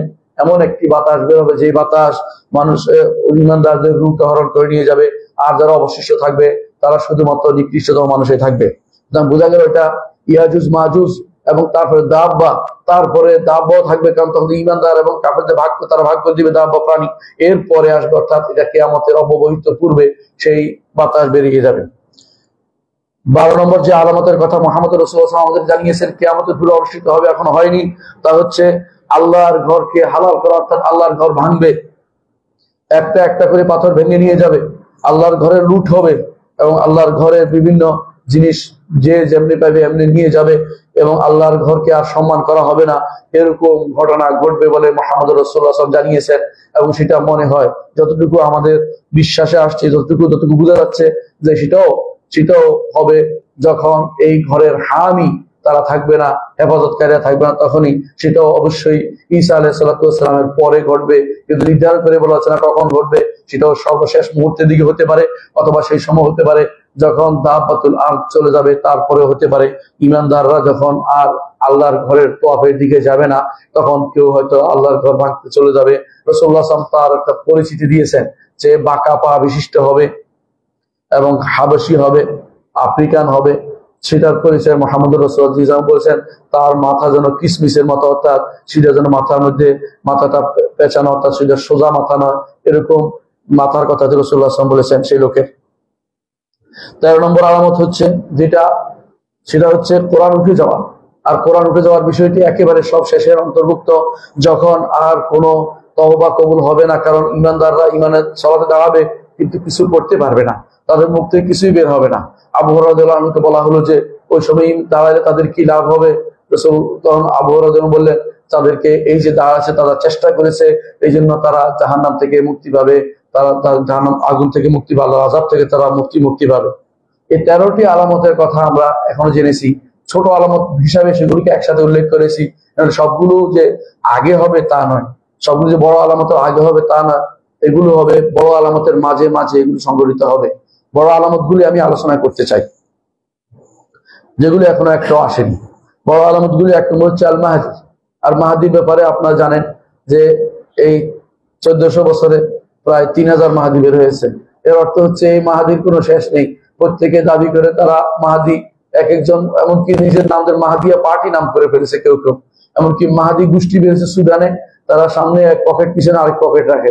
এমন একটি বাতাস বের হবে, যে বাতাস মানুষ ইমানদারদের রূহ হরণ করে নিয়ে যাবে। আর যারা অবশিষ্ট থাকবে তারা শুধুমাত্র নিকৃষ্টতম মানুষই থাকবে। বোঝা গেল এটা ইয়াজুজ মাজুজ। এবং তারপরে দাব্বাও থাকবে, কারণ তখন ইমানদার এবং কাফেরদের তারা ভাগ করে দিবে দাব্বা প্রাণী। এরপরে আসবে, অর্থাৎ এটা কিয়ামতের অব্যবহিত পূর্বে সেই বাতাস বেরিয়ে যাবে। 12 নম্বর যে আলামতের কথা মুহাম্মদ রাসূলুল্লাহ আমাদের জানিয়েছেন কিয়ামতের পূর্বে অনুষ্ঠিত হবে, এখনো হয়নি, তা হচ্ছে আল্লাহর ঘরকে হালাল করা, অর্থাৎ আল্লাহর ঘর ভাঙবে। একটা একটা করে পাথর ভেঙে নিয়ে যাবে, আল্লাহর ঘরে লুট হবে এবং আল্লাহর ঘরে বিভিন্ন জিনিস যে যেমনি পাবে এমনি নিয়ে যাবে এবং আল্লাহর ঘরকে আর সম্মান করা হবে না। এরকম ঘটনা ঘটবে বলে মুহাম্মদ রাসূলুল্লাহ জানিয়েছেন। এবং সেটা মনে হয় যতটুকু আমাদের বিশ্বাসে আসছে, যতটুকু বোঝা যাচ্ছে যে সেটাও হবে যখন এই ঘরের হামি তারা থাকবে না, হেফাজতকারীরা থাকবে না, তখনই সেটাও অবশ্যই ঈসা আলাইহিস সালামের পরে ঘটবে। কিন্তু নির্ধারণ করে বলা হচ্ছে না কখন ঘটবে। সেটাও সর্বশেষ মুহূর্তের দিকে হতে পারে, অথবা সেই সময় হতে পারে যখন দাব্বাতুল আরদ চলে যাবে, তারপরে হতে পারে ইমানদাররা যখন আর আল্লাহর ঘরের তোয়াফের দিকে যাবে না, তখন কেউ হয়তো আল্লাহর ঘর ভাঙতে চলে যাবে। রাসূলুল্লাহ সাল্লাল্লাহু আলাইহি ওয়াসাল্লাম তার একটা পরিচিতি দিয়েছেন যে বাঁকা পা বিশিষ্ট হবে এবং হাবশী হবে, আফ্রিকান হবে। সেটার পরিচয় মুহাম্মদুর রাসূলুল্লাহ বলেছেন তার মাথা যেন কিসমিসের মতো, অর্থাৎ সেটা যেন মাথার মধ্যে মাথাটা পেঁচানো, অর্থাৎ সেটা সোজা মাথা নয়, এরকম মাথার কথা রাসূলুল্লাহ বলেছেন সেই লোকের। 13 নম্বর আলামত হচ্ছে সেটা হচ্ছে কোরআন উঠে যাওয়া। আর কোরআন উঠে যাওয়ার বিষয়টি একেবারে সব শেষের অন্তর্ভুক্ত, যখন আর কোনো তওবা কবুল হবে না। কারণ ইমানদাররা ইমানের সালাতে দাঁড়াবে কিন্তু কিছু করতে পারবে না, তাদের মুখ থেকে কিছুই বের হবে না। আবু হুরায়রা রাদিয়াল্লাহু আনহুকে বলা হলো যে ওই সময় দাঁড়ালে তাদের কি লাভ হবে? রাসূল তখন আবু হুরায়রা রাদিয়াল্লাহু আনহু বললেন তাদেরকে এই যে দাঁড়াচ্ছে তারা চেষ্টা করেছে, এই জন্য তারা জাহান্নাম থেকে মুক্তি পাবে, তারা জাহান্নাম আগুন থেকে মুক্তি পাবে, আযাব থেকে তারা মুক্তি পাবে। এই 13টি আলামতের কথা আমরা এখনো জেনেছি। ছোট আলামত হিসাবে সেগুলিকে একসাথে উল্লেখ করেছি। সবগুলো যে আগে হবে তা নয়, সবগুলো যে বড় আলামতের আগে হবে তা না, এগুলো হবে বড় আলামতের মাঝে মাঝে এগুলো সংগঠিত হবে। বড় আলামতগুলি আমি আলোচনা করতে চাই, যেগুলি এখনো একটাও আসেনি। বড় আলামতগুলি এক নম্বর হচ্ছে আল মাহাদি। আর মাহাদির ব্যাপারে আপনারা জানেন যে এই 1400 বছরে প্রায় 3000 মাহাদি বের হয়েছে। এর অর্থ হচ্ছে এই মাহাদির কোনো শেষ নেই। প্রত্যেকে দাবি করে তারা মাহাদি, এক একজন এমনকি নিজের নামদের মাহাদিয়া পার্টি নাম করে ফেলেছে কেউ কেউ। এমনকি মাহাদি গোষ্ঠী বেরিয়েছে সুদানে, তারা সামনে এক পকেট পিছনে আরেক পকেট রাখে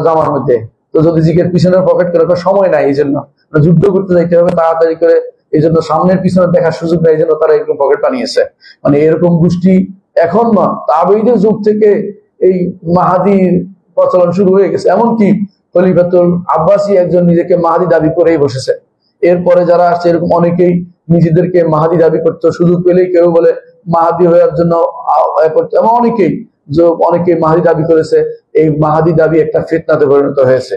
জামার মধ্যে। তো যদি জিগের পিছনের পকেট করে সময় নাই, এই জন্য যুদ্ধ করতে যাইতে হবে তাড়াতাড়ি করে, এই জন্য সামনের পিছনে দেখার সুযোগ নেই, এই জন্য তারা এরকম পকেট বানিয়েছে। মানে এরকম গোষ্ঠী এখন না, তাবেঈদের যুগ থেকে এই মাহাদির প্রচলন শুরু হয়ে গেছে। এমনকি খলিফাতুল আব্বাসী একজন নিজেকে মাহাদি দাবি করেই বসেছে। এরপরে যারা আসছে এরকম অনেকেই নিজেদেরকে মাহাদি দাবি করতো, সুযোগ পেলেই কেউ বলে মাহাদি হওয়ার জন্য এমন অনেকেই মাহাদি দাবি করেছে। এই মাহাদি দাবি একটা ফিতনাতে পরিণত হয়েছে।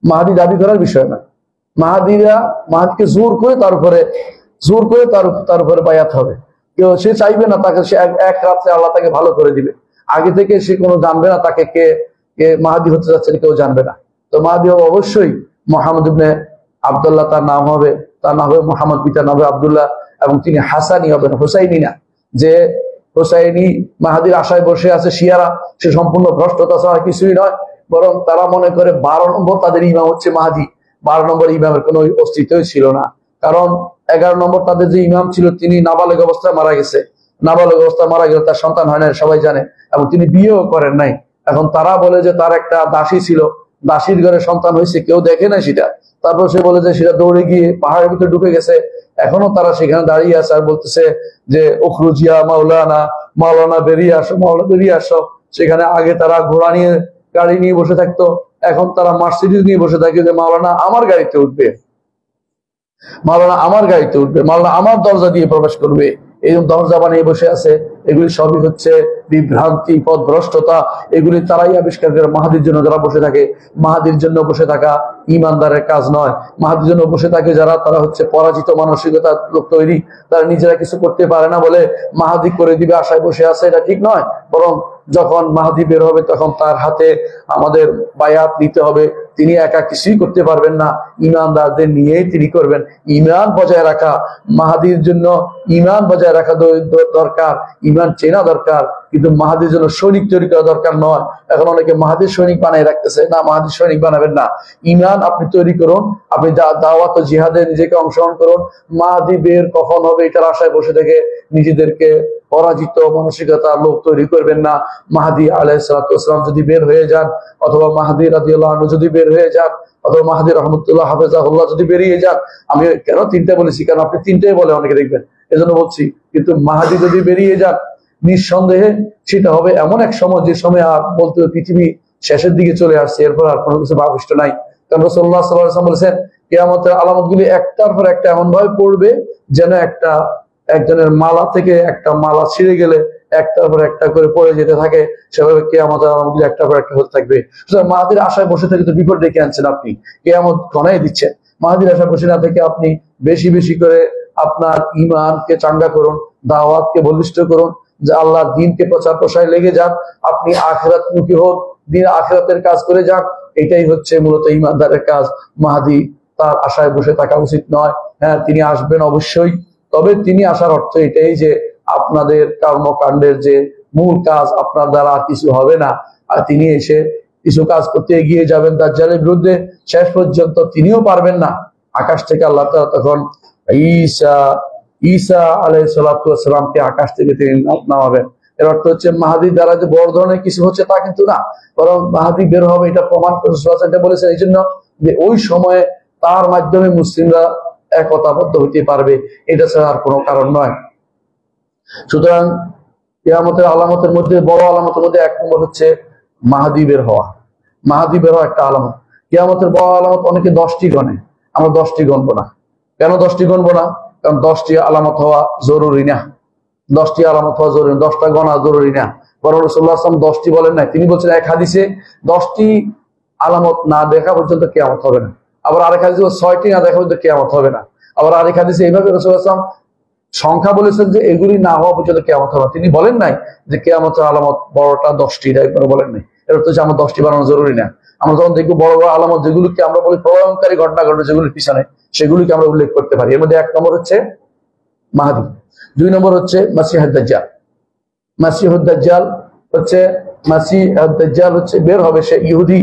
মাহাদি দাবি করার বিষয় না, মাহাদিকে জোর করে তার উপরে বায়াত হবে। কেউ সে চাইবে না তাকে, সে এক রাত্রে আল্লাহ তাকে ভালো করে দিবে। আগে থেকে সে কোনো জানবে না তাকে কে মাহাদি হতে যাচ্ছে, কেউ জানবে না। তো মাহাদি হবে অবশ্যই মুহাম্মদ ইবনে আব্দুল্লাহ তার নাম হবে, মুহাম্মদ, পিতার নাম হবে আব্দুল্লাহ, এবং তিনি হাসানি হবেন, হুসাইনি না। যে হুসাইনি মাহাদির আশায় বসে আছে শিয়ারা, সে সম্পূর্ণ ভ্রষ্টতা ছাড়া কিছুই নয়। বরং তারা মনে করে 12 নম্বর তাদের ইমাম হচ্ছে মাহাদি। 12 নম্বর ইমামের কোনো অস্তিত্বই ছিল না, কারণ 11 নম্বর তাদের যে ইমাম ছিল তিনি নাবালেগ অবস্থায় মারা গেছে। নাবালেগ অবস্থায় মারা গেলে তার সন্তান হয় না, সবাই জানে, এবং তিনি বিয়েও করেন নাই। এখন তারা বলে যে তার একটা দাসী ছিল, দাসীর ঘরে সন্তান হয়েছে, কেউ দেখে না সেটা। তারপর সে বলে যে সেটা দৌড়ে গিয়ে পাহাড়ের ভিতরে ঢুকে গেছে। এখনো তারা সেখানে দাঁড়িয়ে আছে আর বলতেছে যে উখরুজিয়া মাওলানা বেরিয়ে আসো, মাওলানা বেরিয়ে আসো। সেখানে আগে তারা ঘোড়া নিয়ে, গাড়ি নিয়ে বসে থাকতো, এখন তারা মার্সিডিজ নিয়ে বসে থাকে যে মাওলানা আমার গাড়িতে উঠবে, মাওলানা আমার গাড়িতে উঠবে, মাওলানা আমার দরজা দিয়ে প্রবেশ করবে। এই দরজা বানিয়ে বসে আছে। এগুলি সবই হচ্ছে বিভ্রান্তি, পথভ্রষ্টতা। এগুলি তারাই আবিষ্কার করে। মাহাদির জন্য যারা বসে থাকে, মাহাদির জন্য বসে থাকা ইমানদারের কাজ নয়। মাহাদির জন্য বসে থাকে যারা, তারা হচ্ছে পরাজিত মানসিকতার লোক তৈরি। তারা নিজেরা কিছু করতে পারে না বলে মাহাদি করে দিবে আশায় বসে আছে, এটা ঠিক নয়। বরং যখন মাহাদি বের হবে তখন তার হাতে আমাদের বায়াত নিতে হবে। তিনি একা কিছুই করতে পারবেন না, ইমানদারদের নিয়েই তিনি করবেন। ইমান বজায় রাখা, মাহাদির জন্য ইমান বজায় রাখা দরকার, ইমান চেনা দরকার, কিন্তু মাহাদির জন্য সৈনিক তৈরি করা দরকার নয়। এখন অনেকে মাহাদির সৈনিক বানাই রাখতেছে, না, মাহাদির সৈনিক বানাবেন না। ইমান আপনি তৈরি করুন, আপনি দাওয়াত ও জিহাদে নিজেকে অংশগ্রহণ করুন। মাহাদি বের কখন হবে এটার আশায় বসে থেকে নিজেদেরকে পরাজিত মানসিকতার লোক তৈরি করবেন না। মাহাদি আলাইহিস সালাম যদি বের হয়ে যান, অথবা মাহাদি রাদিয়াল্লাহু আনহু যদি বের হয়ে যান, অথবা মাহাদি রহমতুল্লাহ হাফেজাহুল্লাহ যদি বেরিয়ে যান, আমি কেন তিনটা বলেছি, কারণ আপনি তিনটাই বলে অনেকে দেখবেন, এজন্য বলছি। কিন্তু মাহাদি যদি বেরিয়ে যান, নিঃসন্দেহে সেটা হবে এমন এক সময়, যে সময় আর বলতে পৃথিবী শেষের দিকে চলে আসছে, এরপর আর কোনো কিছু ভাবিষ্ট নাই। কারণ রাসূলুল্লাহ সাল্লাল্লাহু আলাইহি ওয়াসাল্লাম বলেছেন, কিয়ামতের আলামতগুলি একটার পর একটা এমন ভাবে পড়বে যেন একজনের মালা থেকে একটা মালা ছিঁড়ে গেলে একটার পর একটা করে পড়ে যেতে থাকে, সেভাবে কিয়ামতের আলামতগুলি একটার পর একটা হতে থাকবে। সুতরাং মাহাদির আশায় বসে থেকে তো বিপদ ডেকে আনছেন আপনি, কিয়ামত ঘনাই দিচ্ছেন। মাহাদির আশায় বসে না থেকে আপনি বেশি বেশি করে আপনার ইমানকে চাঙ্গা করুন, দাওয়াতকে বলিষ্ঠ করুন, যে আল্লাহর দ্বীনকে প্রচার প্রসারে লেগে যান। আপনি আখিরাতমুখী হোক, দিন আখিরাতের কাজ করে যান। এটাই হচ্ছে মূলত ইমানদারের কাজ। মাহাদি তার আশায় বসে থাকা উচিত নয়। হ্যাঁ, তিনি আসবেন অবশ্যই, তবে তিনি আসার অর্থ এটাই যে আপনাদের কর্মকাণ্ডের যে মূল কাজ, আপনার দ্বারা আর কিছু হবে না। আর তিনি এসে কিছু কাজ করতে এগিয়ে যাবেন দাজ্জালের বিরুদ্ধে, শেষ পর্যন্ত তিনিও পারবেন না। আকাশ থেকে আল্লাহ তাআলা তখন ঈসা আলাইহিস সালামকে আকাশ থেকে তিনি নামাবেন। এর অর্থ হচ্ছে মাহাদির দ্বারা যে বড় ধরনের কিছু হচ্ছে তা কিন্তু না, বরং মাহাদি বের হবে এটা প্রমাণ করে রাসূলুল্লাহ বলেছেন, এই জন্য যে ওই সময়ে তার মাধ্যমে মুসলিমরা একতাবদ্ধ হইতে পারবে, এটা ছাড়া আর কোনো কারণ নয়। সুতরাং কিয়ামতের আলামতের মধ্যে, বড় আলামতের মধ্যে এক নম্বর হচ্ছে মাহাদি বের হওয়া। মাহাদি বের হওয়া একটা আলামত। কিয়ামতের বড় আলামত অনেকে 10টি গণে, আমরা 10টি গণবো না। কেন 10টি গণবো না? কারণ 10টি আলামত হওয়া জরুরি না। 10টি আলামত হওয়া জরুরি, 10টা গণা জরুরি না। বরং রাসূলুল্লাহ সাল্লাল্লাহু আলাইহি ওয়াসাল্লাম 10টি বলেন নাই, তিনি বলছেন এক হাদিসে 10টি আলামত না দেখা পর্যন্ত কিয়ামত হবে না। আবার আরেক হাদিসে 6টি না দেখা পর্যন্ত কিয়ামত হবে না। আবার আরেক হাদিসে এইভাবে রাসূলুল্লাহ সাল্লাল্লাহু আলাইহি ওয়াসাল্লাম সংখ্যা বলেছেন যে এগুলি না হওয়া পর্যন্ত কিয়ামত হবে। তিনি বলেন নাই যে কিয়ামতের আলামত বড়টা 10টি, একবার বলেন নাই। এটা হচ্ছে আমার 10টি বানানো জরুরি না। আমরা যখন দেখবো বড় বড় আলামত যেগুলোকে আমরা বলি প্রলয়ঙ্কারী ঘটনা ঘটে যেগুলির পিছনে, সেগুলিকে আমরা উল্লেখ করতে পারি। এর মধ্যে 1 নম্বর হচ্ছে মাহদী, 2 নম্বর হচ্ছে মাসিহুদ দাজ্জাল। মাসিহুদ দাজ্জাল হচ্ছে বের হবে, সে ইহুদি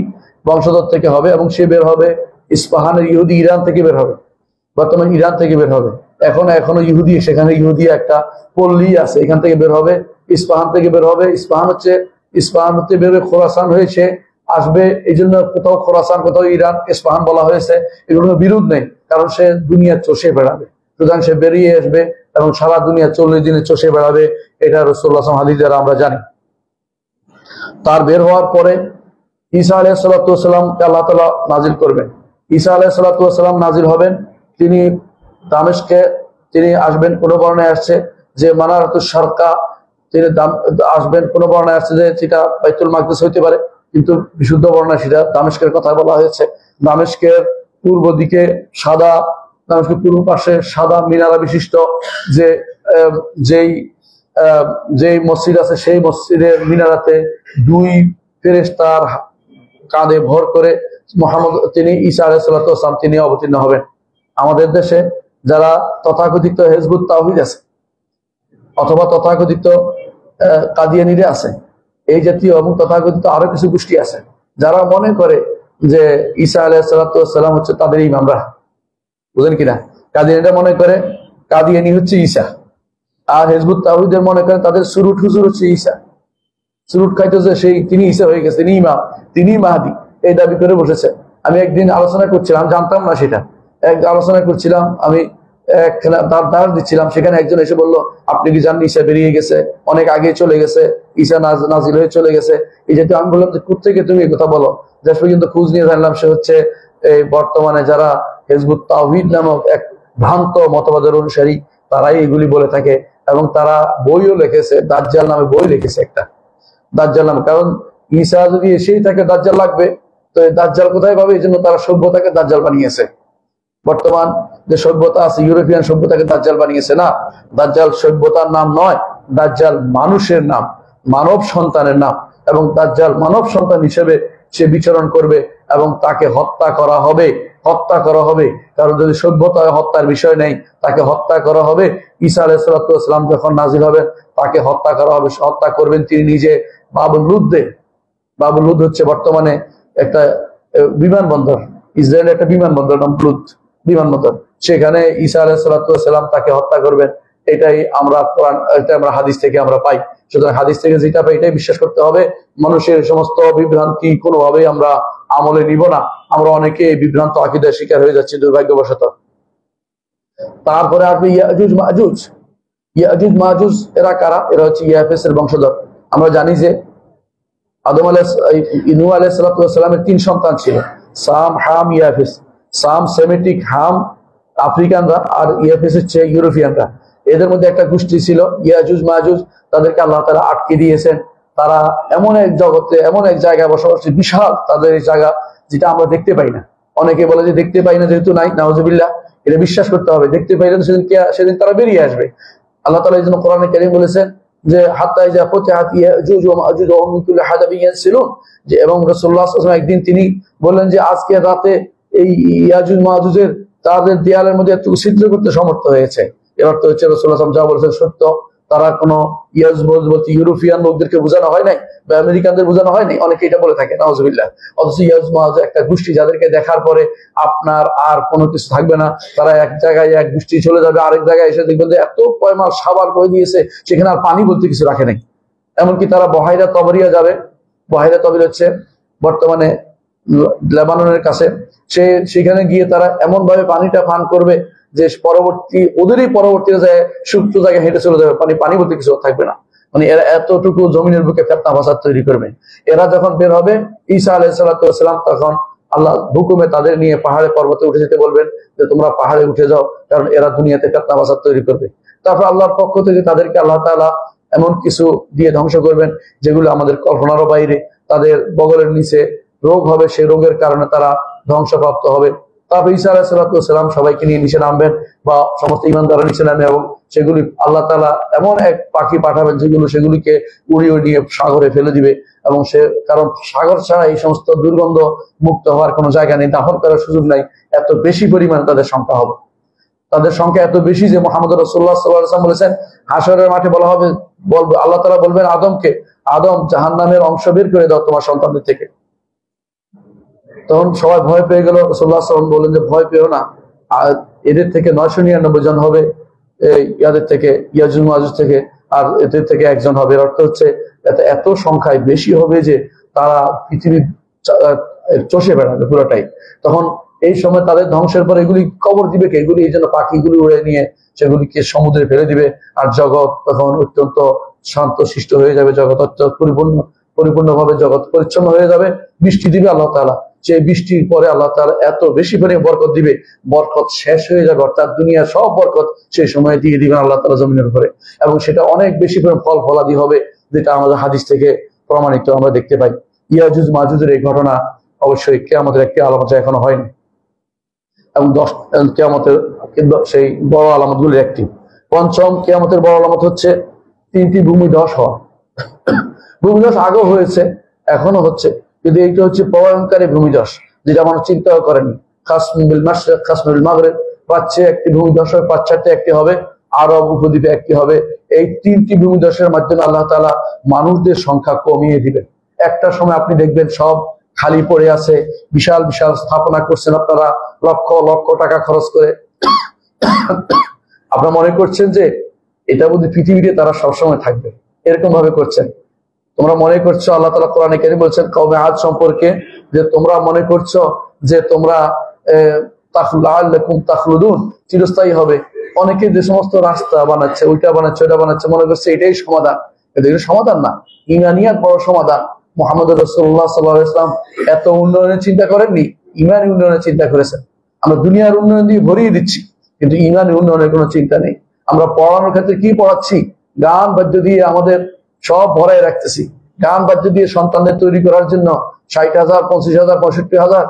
বংশধর থেকে হবে এবং সে বের হবে ইস্পাহানের ইহুদি, ইরান থেকে বের হবে, বর্তমানে ইরান থেকে বের হবে। এখনো ইহুদি, সেখানে ইহুদি একটা পল্লী আছে, এখান থেকে বের হবে, ইস্পাহান থেকে বের হবে। ইস্পাহান হচ্ছে বের হয়ে খোরাসান হয়েছে আসবে, এই জন্য কোথাও খোরাসান কোথাও ইরান, ইস্পাহান বলা হয়েছে। এগুলোর বিরোধ নেই, কারণ সে দুনিয়া চষে বেড়াবে, সুতরাং সে বেরিয়ে আসবে এবং সারা দুনিয়া 40 দিনে চষে বেড়াবে। এটা রাসূলুল্লাহ সাল্লাল্লাহু আলাইহি ওয়াসাল্লাম আমরা জানি। তার বের হওয়ার পরে ঈসা আলাইহিস সালাতু ওয়াস সালামকে আল্লাহ তাআলা নাজিল করবেন। ঈসা আলাইহিস সালাতু ওয়াস সালাম নাজিল হবেন, তিনি দামেস্কে তিনি আসবেন। কোন বর্ণনায় আসছে যে মানারাতুশ শারকা, তিনি আসবেন। কোন বর্ণনায় আসছে যে সেটা বাইতুল মাকদিস হইতে পারে, কিন্তু বিশুদ্ধ বর্ণনায় সেটা দামেস্কের কথা বলা হয়েছে। দামেস্কের পূর্ব দিকে সাদা, দামেস্কের পূর্ব পাশে সাদা মিনারা বিশিষ্ট যেই মসজিদ আছে, সেই মসজিদের মিনারাতে 2 ফেরেশতার কাঁধে ভর করে তিনি ঈসা আলাইহিস সালাতু ওয়াস সালাম তিনি অবতীর্ণ হবেন। আমাদের দেশে যারা তথাকথিত হিজবুত তাওহীদ আছে অথবা তথাকথিত কাদিয়ানীরা আছে, এই জাতীয় এবং তথাকথিত আরো কিছু গোষ্ঠী আছে যারা মনে করে যে ঈসা আলাইহিস সালাতু ওয়াস সালাম হচ্ছে তাদের ইমামরা, বুঝেন কিনা? কাদিয়ানীরা মনে করে কাদিয়ানী হচ্ছে ঈসা, আর হিজবুত তাওহীদের মনে করে তাদের সুরুট হুজুর হচ্ছে ঈসা। সুরুট খাইতেছে সেই, তিনি ঈসা হয়ে গেছে, তিনি ইমাম, তিনি মাহদী, এই দাবি করে বসেছে। আমি একদিন আলোচনা করছিলাম, জানতাম না সেটা, আলোচনা করছিলাম, আমি তার দাস দিচ্ছিলাম, সেখানে একজন এসে বললো আপনি কি জানেন ঈসা বেরিয়ে গেছে, অনেক আগে চলে গেছে, ঈসা নাজিল হয়ে চলে গেছে। এই যেহেতু আমি বললাম যে কোত্থেকে তুমি এই কথা বলো? শেষ পর্যন্ত খোঁজ নিয়ে জানলাম সে হচ্ছে এই বর্তমানে যারা হিজবুত তাওহীদ নামক এক ভ্রান্ত মতবাদের অনুসারী, তারাই এগুলি বলে থাকে এবং তারা বইও লিখেছে, দাজ্জাল নামে বই লিখেছে একটা, দাজ্জাল নামে। কারণ ঈসা যদি এসেই থাকে দাজ্জাল লাগবে, তো দাজ্জাল কোথায় পাবে? এই জন্য তারা সভ্যতাকে দাজ্জাল বানিয়েছে। বর্তমান যে সভ্যতা আছে, ইউরোপিয়ান সভ্যতাকে দাজ্জাল বানিয়েছে না। দাজ্জাল সভ্যতার নাম নয়, দাজ্জাল মানুষের নাম, মানব সন্তানের নাম, এবং দাজ্জাল মানব সন্তান হিসেবে সে বিচরণ করবে এবং তাকে হত্যা করা হবে। কারণ যদি সভ্যতা হত্যার বিষয় নেই, তাকে হত্যা করা হবে। ঈসা আলাইহিস সালাতু ওয়াস সালাম যখন নাজিল হবেন তাকে হত্যা করা হবে, হত্যা করবেন তিনি নিজে বাবুল লুদ্দে। বাবুল লুদ হচ্ছে বর্তমানে একটা বিমানবন্দর, ইসরায়েলের একটা বিমানবন্দর, নাম লুদ বিমানবন্দর। সেখানে ঈসা আলাইহিস সালাতু ওয়াস সালাম তাকে হত্যা করবেন। এটাই আমরা কোরআন, এটা আমরা হাদিস থেকে আমরা পাই। সুতরাং হাদিস থেকে যেটা পাই এটাই বিশ্বাস করতে হবে। মানুষের সমস্ত বিভ্রান্তি কোনোভাবেই আমরা আমলে নিব না। আমরা অনেকে বিভ্রান্ত আকীদার শিকার হয়ে যাচ্ছি দুর্ভাগ্যবশত। তারপরে আসবে ইয়াজুজ মাজুজ। ইয়াজুজ মাজুজ এরা কারা? এরা হচ্ছে ইয়াফেস এর বংশধর। আমরা জানি যে নূহ আলাইহিস সালাতু ওয়াস সালামের 3 সন্তান ছিল, সাম, হাম, ইয়াফেস। সাম সেমিটিক, হাম আফ্রিকানরা, আর ইয়াফেস হচ্ছে ইউরোপিয়ানরা। এদের মধ্যে একটা গোষ্ঠী ছিল ইয়াজুজ মাজুজ, তাদেরকে আল্লাহ তাআলা আটকে দিয়েছেন। তারা এমন এক জগতে, এমন এক জায়গায় বসবাস, বিশাল তাদের এই জায়গা, যেটা আমরা দেখতে পাই না। অনেকে বলে যে দেখতে পাই না, যেহেতু নাই, নাউজুবিল্লাহ, এটা বিশ্বাস করতে হবে। দেখতে পাইলে সেদিন তারা বেরিয়ে আসবে। আল্লাহ তাআলা এই জন্য কোরআনে কারীম বলেছেন যে হাত্তা ইযা ফুতিহাত ইয়াজুজ ওয়া মাজুজ ওয়া হুম মিন কুল্লি হাদাবিন ইয়ানসিলুন, যে এবং রাসূলুল্লাহ সাল্লাল্লাহু আলাইহি ওয়াসাল্লাম একদিন তিনি বললেন যে আজকে রাতে এই ইয়াজুজ মাজুজের তাদের দেয়ালের মধ্যে এত ছিদ্র করতে সমর্থ হয়েছে। এর অর্থ হচ্ছে রাসূলুল্লাহ সাল্লাল্লাহু আলাইহি ওয়াসাল্লাম যা বলেছেন সত্য। তারা কোনো ইয়াজুজ বলতে ইউরোপিয়ান লোকদেরকে বোঝানো হয় নাই বা আমেরিকানদের বোঝানো হয়নি, অনেকে এটা বলে থাকে, নাউজুবিল্লাহ। অথচ ইয়াজুজ মাজুজ একটা গোষ্ঠী, যাদেরকে দেখার পরে আপনার আর কোনো কিছু থাকবে না। তারা এক জায়গায় এক গোষ্ঠী চলে যাবে, আরেক জায়গায় এসে দেখবেন যে এত পয়মাল সাবার করে দিয়েছে, সেখানে আর পানি বলতে কিছু রাখে নাই। এমনকি তারা বহাইরা তবরিয়া যাবে। বহাইরা তবরিয়া হচ্ছে বর্তমানে লেবাননের কাছে। সেখানে গিয়ে তারা এমন ভাবে পানিটা পান করবে যে ওদেরই পরবর্তী যায় সুপ্ত জায়গায় হেঁটে চলে যাবে, পানি বলতে কিছু থাকবে না। মানে এরা এতটুকু জমিনের বুকে ফেতনা ফাসাদ তৈরি করবে। এরা যখন বের হবে, ঈসা আলাইহিস সালাতু ওয়াস সালাম তখন আল্লাহ হুকুমে তাদের নিয়ে পাহাড়ে পর্বতে উঠে যেতে বলবেন, যে তোমরা পাহাড়ে উঠে যাও, কারণ এরা দুনিয়াতে ফেতনা ফাসাদ তৈরি করবে। তারপর আল্লাহর পক্ষ থেকে তাদেরকে আল্লাহ তাআলা এমন কিছু দিয়ে ধ্বংস করবেন যেগুলো আমাদের কল্পনারও বাইরে। তাদের বগলের নিচে রোগ হবে, সেই রোগের কারণে তারা ধ্বংসপ্রাপ্ত হবে। তারপর ঈসা আলাইহিস সালাম সবাইকে নিয়ে নিচে নামবেন, বা সমস্ত ঈমানদাররা নিচে নামবে, এবং সেগুলি আল্লাহ তাআলা এমন এক পাখি পাঠাবেন সেগুলিকে উড়িয়ে নিয়ে সাগরে ফেলে দিবে। এবং কারণ সাগর ছাড়া এই সমস্ত দুর্গন্ধ মুক্ত হওয়ার কোনো জায়গা নেই, দাফন করার সুযোগ নাই। এত বেশি পরিমাণে তাদের সংখ্যা হবে, তাদের সংখ্যা এত বেশি যে মুহাম্মদ রাসূলুল্লাহ সাল্লাল্লাহু আলাইহি ওয়াসাল্লাম বলেছেন, হাসরের মাঠে বলা হবে, আল্লাহ তাআলা বলবেন আদমকে, আদম জাহান্নামের অংশ বের করে দাও তোমার সন্তানদের থেকে। তখন সবাই ভয় পেয়ে গেল। রাসূলুল্লাহ সাল্লাল্লাহু আলাইহি ওয়াসাল্লাম বললেন যে ভয় পেও না, আর এদের থেকে 999 জন হবে ইয়াদের থেকে, ইয়াজুজ মাজুজ থেকে, আর এদের থেকে একজন হবে। এর অর্থ হচ্ছে এত সংখ্যায় বেশি হবে যে তারা পৃথিবী চষে বেড়াবে পুরোটাই। তখন এই সময় তাদের ধ্বংসের পর এগুলি কবর দিবে কে? এগুলি এই জন্য পাখিগুলি উড়ে নিয়ে সেগুলিকে সমুদ্রে ফেলে দিবে। আর জগৎ তখন অত্যন্ত শান্ত শিষ্ট হয়ে যাবে, জগৎ পরিপূর্ণভাবে জগৎ পরিচ্ছন্ন হয়ে যাবে। বৃষ্টি দিবে আল্লাহ তাআলা, সেই বৃষ্টির পরে আল্লাহ তাআলা এত বেশি পরিমাণে বরকত দিবে, বরকত শেষ হয়ে যাবে, অর্থাৎ দুনিয়ার সব বরকত সেই সময় দিয়ে দিবেন আল্লাহ তাআলা জমিনের উপরে, এবং সেটা অনেক বেশি পরিমাণ ফল ফলাদি হবে, যেটা আমাদের হাদিস থেকে প্রমাণিত আমরা দেখতে পাই। ইয়াজুজ মাজুজের এই ঘটনা অবশ্যই কিয়ামতের একটি আলামত এখনো হয়নি, এবং 10 কিয়ামতের সেই বড় আলামত গুলির একটি। পঞ্চম কিয়ামতের বড় আলামত হচ্ছে 3টি ভূমিধস হওয়া। ভূমিধস আগেও হয়েছে, এখনো হচ্ছে, কিন্তু এইটা হচ্ছে প্রলয়ঙ্কারী ভূমিধস, যেটা মানুষ চিন্তাও করেনি। খাসমুল বিল মাশরিক, খাসমুল বিল মাগরিব, প্রাচ্যে একটি ভূমিধস হবে, পাশ্চাত্যে একটি হবে, আরব উপদ্বীপে একটি হবে। এই 3টি ভূমিধসের মাধ্যমে আল্লাহ তাআলা মানুষদের সংখ্যা কমিয়ে দিবেন। একটা সময় আপনি দেখবেন সব খালি পড়ে আছে, বিশাল বিশাল স্থাপনা করছেন আপনারা লক্ষ লক্ষ টাকা খরচ করে। আপনারা মনে করছেন যে এটা বোধহয় পৃথিবীতে তারা সবসময় থাকবে, এরকম ভাবে করছেন। তোমরা মনে করছো, আল্লাহ তাআলা কোরআনে কারীমে বলছেন কওমে আদ সম্পর্কে, যে তোমরা মনে করছো যে তোমরা তাখলুদুন, চিরস্থায়ী হবে। অনেকে যে সমস্ত রাস্তা বানাচ্ছে, ওইটা বানাচ্ছে, ওইটা বানাচ্ছে, মনে করছে এটাই সমাধান, কিন্তু এটা সমাধান না, ঈমানিয়াত বড় সমাধান। মুহাম্মদ রাসূলুল্লাহ সাল্লাল্লাহু আলাইহি ওয়াসাল্লাম এত উন্নয়নের চিন্তা করেননি, ঈমানি উন্নয়নের চিন্তা করেছেন। আমরা দুনিয়ার উন্নয়ন দিয়ে ভরিয়ে দিচ্ছি, কিন্তু ঈমানি উন্নয়নের কোনো চিন্তা নেই। আমরা পড়ানোর ক্ষেত্রে কি পড়াচ্ছি? গান বাদ্য দিয়ে আমাদের সব ভরাই রাখতেছি। গান বাদ্য দিয়ে সন্তানদের তৈরি করার জন্য 60,000, 25,000, 65,000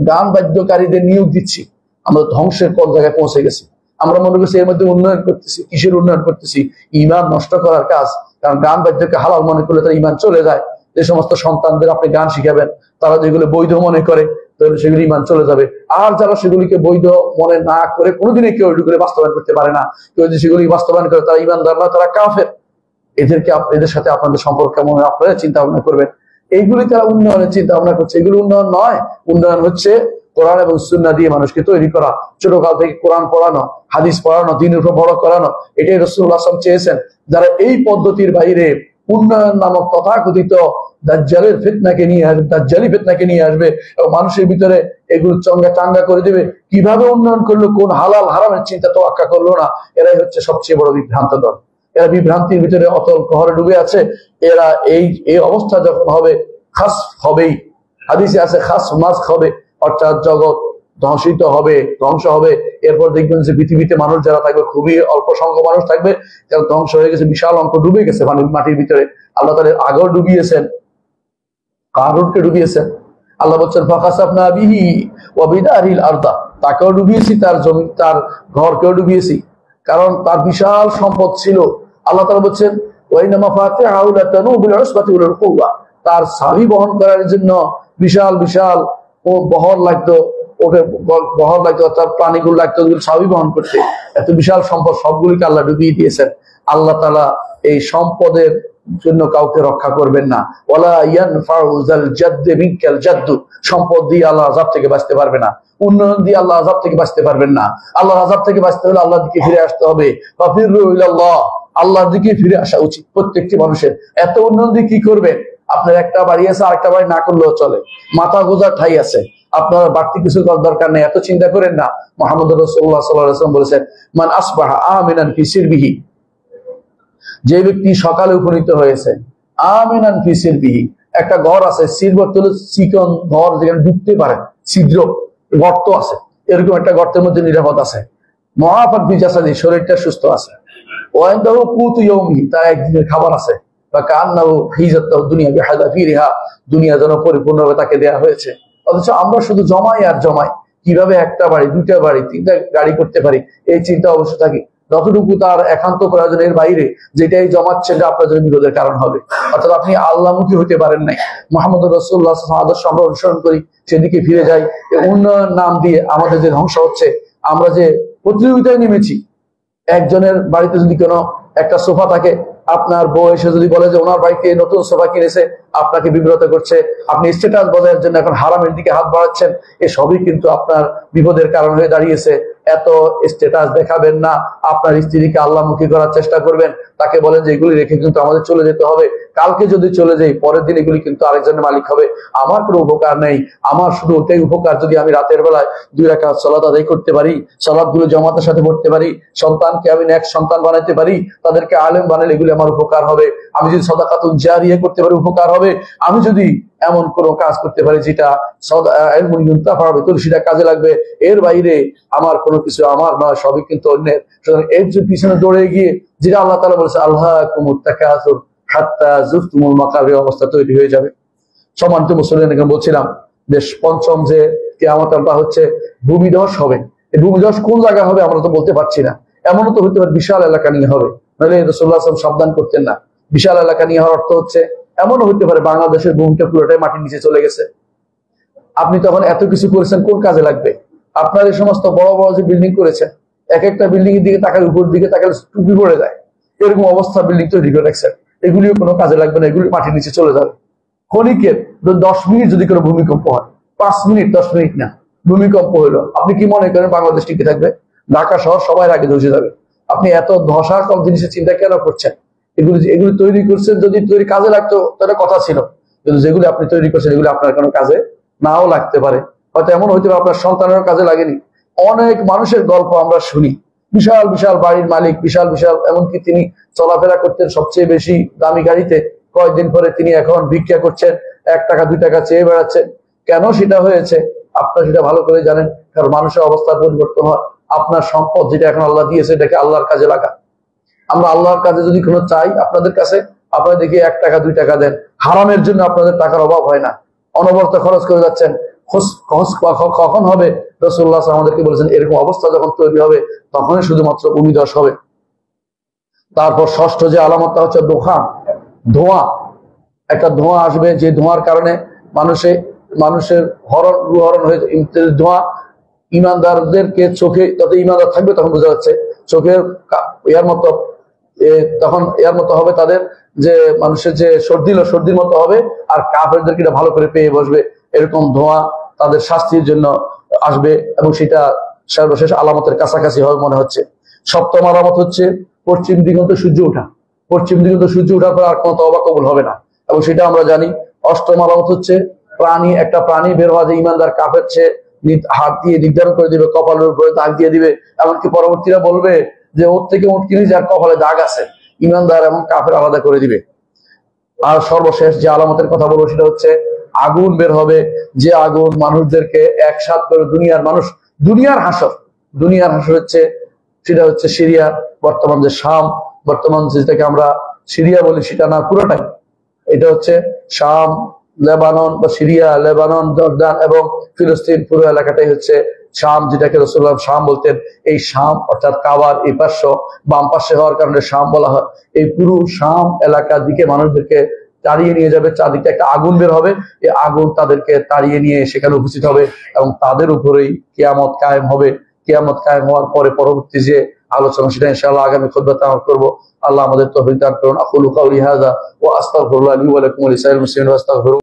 গান বাদ্যকারীদের নিয়োগ দিচ্ছি। আমরা ধ্বংসের পর জায়গায় পৌঁছে গেছি। আমরা মনে করছি এর মধ্যে উন্নয়ন করতেছি। কিসের উন্নয়ন করতেছি? ঈমান নষ্ট করার কাজ। কারণ গান বাদ্যকে হালাল মনে করলে তার ঈমান চলে যায়। যে সমস্ত সন্তানদের আপনি গান শিখাবেন, তারা যেগুলো বৈধ মনে করে, তাহলে সেগুলি ঈমান চলে যাবে। আর যারা সেগুলিকে বৈধ মনে না করে, কোনোদিনই কেউ এগুলো বাস্তবায়ন করতে পারে না, কেউ যদি সেগুলি বাস্তবায়ন করে তারা ঈমানদার না, তারা কাফের। এদের সাথে আপনাদের সম্পর্ক কেমন আপনারা চিন্তা ভাবনা করবেন। এইগুলি তারা উন্নয়নের চিন্তা ভাবনা করছে, এগুলো উন্নয়ন নয়। উন্নয়ন হচ্ছে কোরআন এবং সুন্নাহ দিয়ে মানুষকে তৈরি করা, ছোটকাল থেকে কোরআন পড়ানো, হাদিস পড়ানো, দ্বীনের উপর বড় করানো। এটাই রাসূলুল্লাহ সাল্লাল্লাহু আলাইহি ওয়াসাল্লাম চেয়েছেন। যারা এই পদ্ধতির বাইরে উন্নয়ন নামক তথাকথিত দাজ্জালের ফিতনাকে নিয়ে আসবে, দাজ্জালি ফিতনাকে নিয়ে আসবে এবং মানুষের ভিতরে এগুলো চাঙ্গা করে দেবে, কিভাবে উন্নয়ন করলো, কোন হালাল হারামের চিন্তা তোয়াক্কা করলো না, এরাই হচ্ছে সবচেয়ে বড় বিভ্রান্ত দল। এরা বিভ্রান্তির ভিতরে অতল গহরে ডুবে আছে। এরা এই অবস্থা যখন হবে, খাস হবেই। হাদিসে আছে খাস মাস হবে, অর্থাৎ জগৎ ধ্বংসিত হবে, ধ্বংস হবে। এরপর দেখবেন যে পৃথিবীতে মানুষ যারা থাকবে খুবই অল্প সংখ্যক মানুষ থাকবে, যারা ধ্বংস হয়ে গেছে, বিশাল অঙ্ক ডুবে গেছে মাটির ভিতরে। আল্লাহ তাআলা আগেও ডুবিয়েছেন, কারুনকে ডুবিয়েছেন। আল্লাহ বলছেন ফাখাসাফনা বিহি ওয়া বিদারিল আরদা, তাকেও ডুবিয়েছি, তার জমি, তার ঘরকেও ডুবিয়েছি, কারণ তার বিশাল সম্পদ ছিল। আল্লাহ তাআলা বলছেন ওয়াইনা মাফাতিহু লাতানু বিল উসবাতি ওয়াল কুওয়া, তার চাবি বহন করার জন্য বিশাল বিশাল বহর লাগতো, বহর লাগতো, তার প্রাণীগুলো লাগতো চাবি বহন করতে। এত বিশাল সম্পদ সবগুলিকে আল্লাহ ডুবিয়ে দিয়েছেন। আল্লাহ তাআলা এই সম্পদের জন্য কাউকে রক্ষা করবেন না। ওয়ালা ইয়ানফাউ যাল জাদ্দি মিনকাল জাদ্দু, সম্পদ দিয়ে আল্লাহ আযাব থেকে বাঁচতে পারবে না, উন্নয়ন দিয়ে আল্লাহ আযাব থেকে বাঁচতে পারবেন না। আল্লাহ আযাব থেকে বাঁচতে হলে আল্লাহর দিকে ফিরে আসতে হবে। ফাফিরু ইলাল্লাহ, আল্লাহর দিকে ফিরে আসা উচিত প্রত্যেকটি মানুষের। এত উন্নয়ন দিয়ে কি করবেন? আপনার একটা বাড়ি আছে, আরেকটা বাড়ি না করলেও চলে, মাথা গোজার ঠাই আছে, আপনার বাড়তি কিছু করার দরকার নেই, এত চিন্তা করেন না। মুহাম্মদ রাসূলুল্লাহ সাল্লাল্লাহু আলাইহি ওয়াসাল্লাম বলেছেন মান আসবাহা আমিনান ফি সিরবিহি, যে ব্যক্তি সকালে উপনীত হয়েছে, আমিনান ফি সিরবিহি, একটা ঘর আছে, সির বলতে হলো চিকন ঘর, যেখানে ঢুকতে পারে, ছিদ্র গর্ত আছে, এরকম একটা গর্তের মধ্যে নিরাপদ আছে। মুআফান ফি জাসাদি, শরীরটা সুস্থ আছে। ওয়াইনদাহু কুতু ইয়াউমি, তার একদিনের খাবার আছে। বা কান্নাহু হিজাতাহু দুনিয়া বিহাযাফিরিহা, দুনিয়া যেন পরিপূর্ণভাবে তাকে দেয়া হয়েছে। অথচ আমরা শুধু জমাই আর জমাই, কিভাবে একটা বাড়ি, দুইটা বাড়ি, তিনটা গাড়ি করতে পারি এই চিন্তা অবশ্য থাকি। যতটুকু তার একান্ত প্রয়োজনের বাইরে যেটাই জমাচ্ছেন যে আপনার জন্য বিপদের কারণ হবে। অর্থাৎ আপনি আল্লাহমুখী হতে পারেন নাই। মুহাম্মদ রাসূলুল্লাহ সাল্লাল্লাহু আলাইহি ওয়াসাল্লাম আদর্শ আমরা অনুসরণ করি, সেদিকে ফিরে যাই। উন্নয়ন নাম দিয়ে আমাদের যে ধ্বংস হচ্ছে, আমরা যে প্রতিযোগিতায় নেমেছি। একজনের বাড়িতে যদি কোনো একটা সোফা থাকে, আপনার বউ এসে যদি বলে যে ওনার বাড়িতে নতুন সোফা কিনেছে, আপনাকে বিব্রত করছে, আপনি স্ট্যাটাস বজায়ের জন্য এখন হারামের দিকে হাত বাড়াচ্ছেন, এসবই কিন্তু আপনার বিপদের কারণ হয়ে দাঁড়িয়েছে। এত স্ট্যাটাস দেখাবেন না, আপনার স্ত্রীকে আল্লাহমুখী করার চেষ্টা করবেন। তাকে বলেন যে এগুলি রেখে কিন্তু আমাদের চলে যেতে হবে, কালকে যদি চলে যাই পরের দিন এগুলি কিন্তু আরেকজনের মালিক হবে, আমার কোনো উপকার নেই। আমার শুধু ওটাই উপকার যদি আমি রাতের বেলায় 2 রাকাত সালাত আদায় করতে পারি, সালাতগুলো জামাতের সাথে পড়তে পারি, সন্তানকে আমি নেক সন্তান বানাইতে পারি, তাদেরকে আলেম বানালে এগুলি আমার উপকার হবে। আমি যদি সাদাকাতুল জারিয়া করতে পারি উপকার হবে। আমি যদি এমন কোন কাজ করতে পারি যেটা সেটা কাজে লাগবে, এর বাইরে আমার কোনো কিছু আমার নয়, সবই কিন্তু অন্যের। সুতরাং এর পিছনে দৌড়ে গিয়ে যেটা আল্লাহ তাআলা বলেছে আল্লাহকুমুত তাকাসুর হাত্তা যুরতুমুল মাকাবির অবস্থা তৈরি হয়ে যাবে। সম্মানিত মুসলিম, বলছিলাম যে পঞ্চম যে কিয়ামতটা হচ্ছে ভূমিধস হবে। এই ভূমিধস কোন জায়গায় হবে আমরা তো বলতে পারছি না। এমনও তো হতে পারে বিশাল এলাকা নিয়ে হবে, নাহলে রাসূলুল্লাহ সাল্লাল্লাহু আলাইহি ওয়াসাল্লাম সাবধান করতেন না। বিশাল এলাকা নিয়ে হওয়ার অর্থ হচ্ছে এমনও হতে পারে বাংলাদেশের ভূমিটা পুরোটাই মাটির নিচে চলে গেছে। আপনি তখন এত কিছু করেছেন, কোন কাজে লাগবে? আপনার এই সমস্ত বড় বড় যে বিল্ডিং করেছেন, এক একটা বিল্ডিং এর দিকে তাকালে, উপর দিকে তাকালে টুপি পড়ে যায়, এরকম অবস্থা বিল্ডিং তৈরি করে রাখছেন। এগুলিও কোনো কাজে লাগবে না, এগুলি মাটির নিচে চলে যাবে। ক্ষণিকের 10 মিনিট যদি কোনো ভূমিকম্প হয়, 5 মিনিট 10 মিনিট না, ভূমিকম্প হইলো, আপনি কি মনে করেন বাংলাদেশ টিকে থাকবে? ঢাকা শহর সবাই আগে ধসে যাবে। আপনি এত ধসাকল জিনিসের চিন্তা কেন করছেন? এগুলি তৈরি করছেন, যদি তৈরি কাজে লাগতো তাহলে কথা ছিল, কিন্তু যেগুলি আপনি তৈরি করছেন এগুলি আপনার কোনো কাজে নাও লাগতে পারে। হয়তো এমন হইতে পারে আপনার সন্তানের কাজে লাগেনি। অনেক মানুষের গল্প আমরা শুনি, বিশাল বিশাল বাড়ির মালিক, বিশাল বিশাল, এমনকি তিনি চলাফেরা করতেন সবচেয়ে বেশি দামি গাড়িতে, কয়েকদিন পরে তিনি এখন ভিক্ষা করছেন, 1 টাকা 2 টাকা চেয়ে বেড়াচ্ছেন। কেন সেটা হয়েছে আপনারা সেটা ভালো করে জানেন। কারণ মানুষের অবস্থার পরিবর্তন হয়। আপনার সম্পদ যেটা এখন আল্লাহ দিয়েছে এটাকে আল্লাহর কাজে লাগা। আমরা আল্লাহর কাজে যদি কোনো চাই আপনাদের কাছে, আপনারা দেখি 1 টাকা 2 টাকা দেন, হারামের জন্য আপনাদের টাকার অভাব হয় না, অনবরত খরচ করে যাচ্ছেন। কখন হবে? রাসূলুল্লাহ আমাদেরকে বলেছেন এরকম অবস্থা যখন তৈরি হবে তখনই শুধুমাত্র ভূমিধস হবে। তারপর ষষ্ঠ যে আলামতটা হচ্ছে ধোঁয়া। একটা ধোঁয়া আসবে, যে ধোঁয়ার কারণে মানুষের হরণ হয়ে ধোঁয়া। ইমানদারদেরকে চোখে, যত ইমানদার থাকবে তখন বোঝা যাচ্ছে চোখের তখন এর মতো হবে তাদের, যে মানুষের যে সর্দির মতো হবে, আর কাফেরদেরকে এটা ভালো করে পেয়ে বসবে। এরকম ধোঁয়া তাদের শাস্তির জন্য আসবে, এবং সেটা সর্বশেষ আলামতের কাছাকাছি হবে মনে হচ্ছে। সপ্তম আলামত হচ্ছে পশ্চিম দিগন্তে সূর্য ওঠা। পশ্চিম দিগন্তে সূর্য ওঠার পর আর কোনো তওবা কবুল হবে না, এবং সেটা আমরা জানি। অষ্টম আলামত হচ্ছে একটা প্রাণী বের হওয়া, যে ইমানদার কাফের চেয়ে হাত দিয়ে নির্ধারণ করে দিবে, কপালের উপরে দাগ দিয়ে দিবে। এমনকি পরবর্তীরা বলবে যে ওর থেকে উঠ কিনে যার কপালে দাগ আছে, ইমানদার এবং কাফের আলাদা করে দিবে। আর সর্বশেষ যে আলামতের কথা বলবো সেটা হচ্ছে আগুন বের হবে, যে আগুন মানুষদেরকে একসাথ করে দুনিয়ার হাসর হচ্ছে, সেটা হচ্ছে সিরিয়া, বর্তমান যে শাম, বর্তমান যেটাকে আমরা সিরিয়া বলি সেটা না পুরোটাই, এটা হচ্ছে শাম, লেবানন বা সিরিয়া, লেবানন, জর্দান এবং ফিলিস্তিন, পুরো এলাকাটাই হচ্ছে শাম, যেটাকে রাসূলুল্লাহ শাম বলতেন। এই শাম অর্থাৎ কাবার এই পার্শ্ব বাম পাশে হওয়ার কারণে শাম বলা হয়। এই পুরো শাম এলাকার দিকে মানুষদেরকে তাড়িয়ে নিয়ে যাবে, চারদিকে একটা আগুন বের হবে, এই আগুন তাদেরকে তাড়িয়ে নিয়ে সেখানে উপস্থিত হবে, এবং তাদের উপরেই কিয়ামত কায়েম হবে। কিয়ামত কায়েম হওয়ার পরে পরবর্তী যে আলোচনা সেটা ইনশাআল্লাহ আগামী খুতবাতে আমরা করব। আল্লাহ আমাদের তৌফিক দান করুন। আকুলু কাউলি হাযা ওয়া আস্তাগফিরুল্লাহ লি ওয়া লাকুম ওয়া লিসাইরিল মুসলিমিন ওয়া আস্তাগফিরুহ।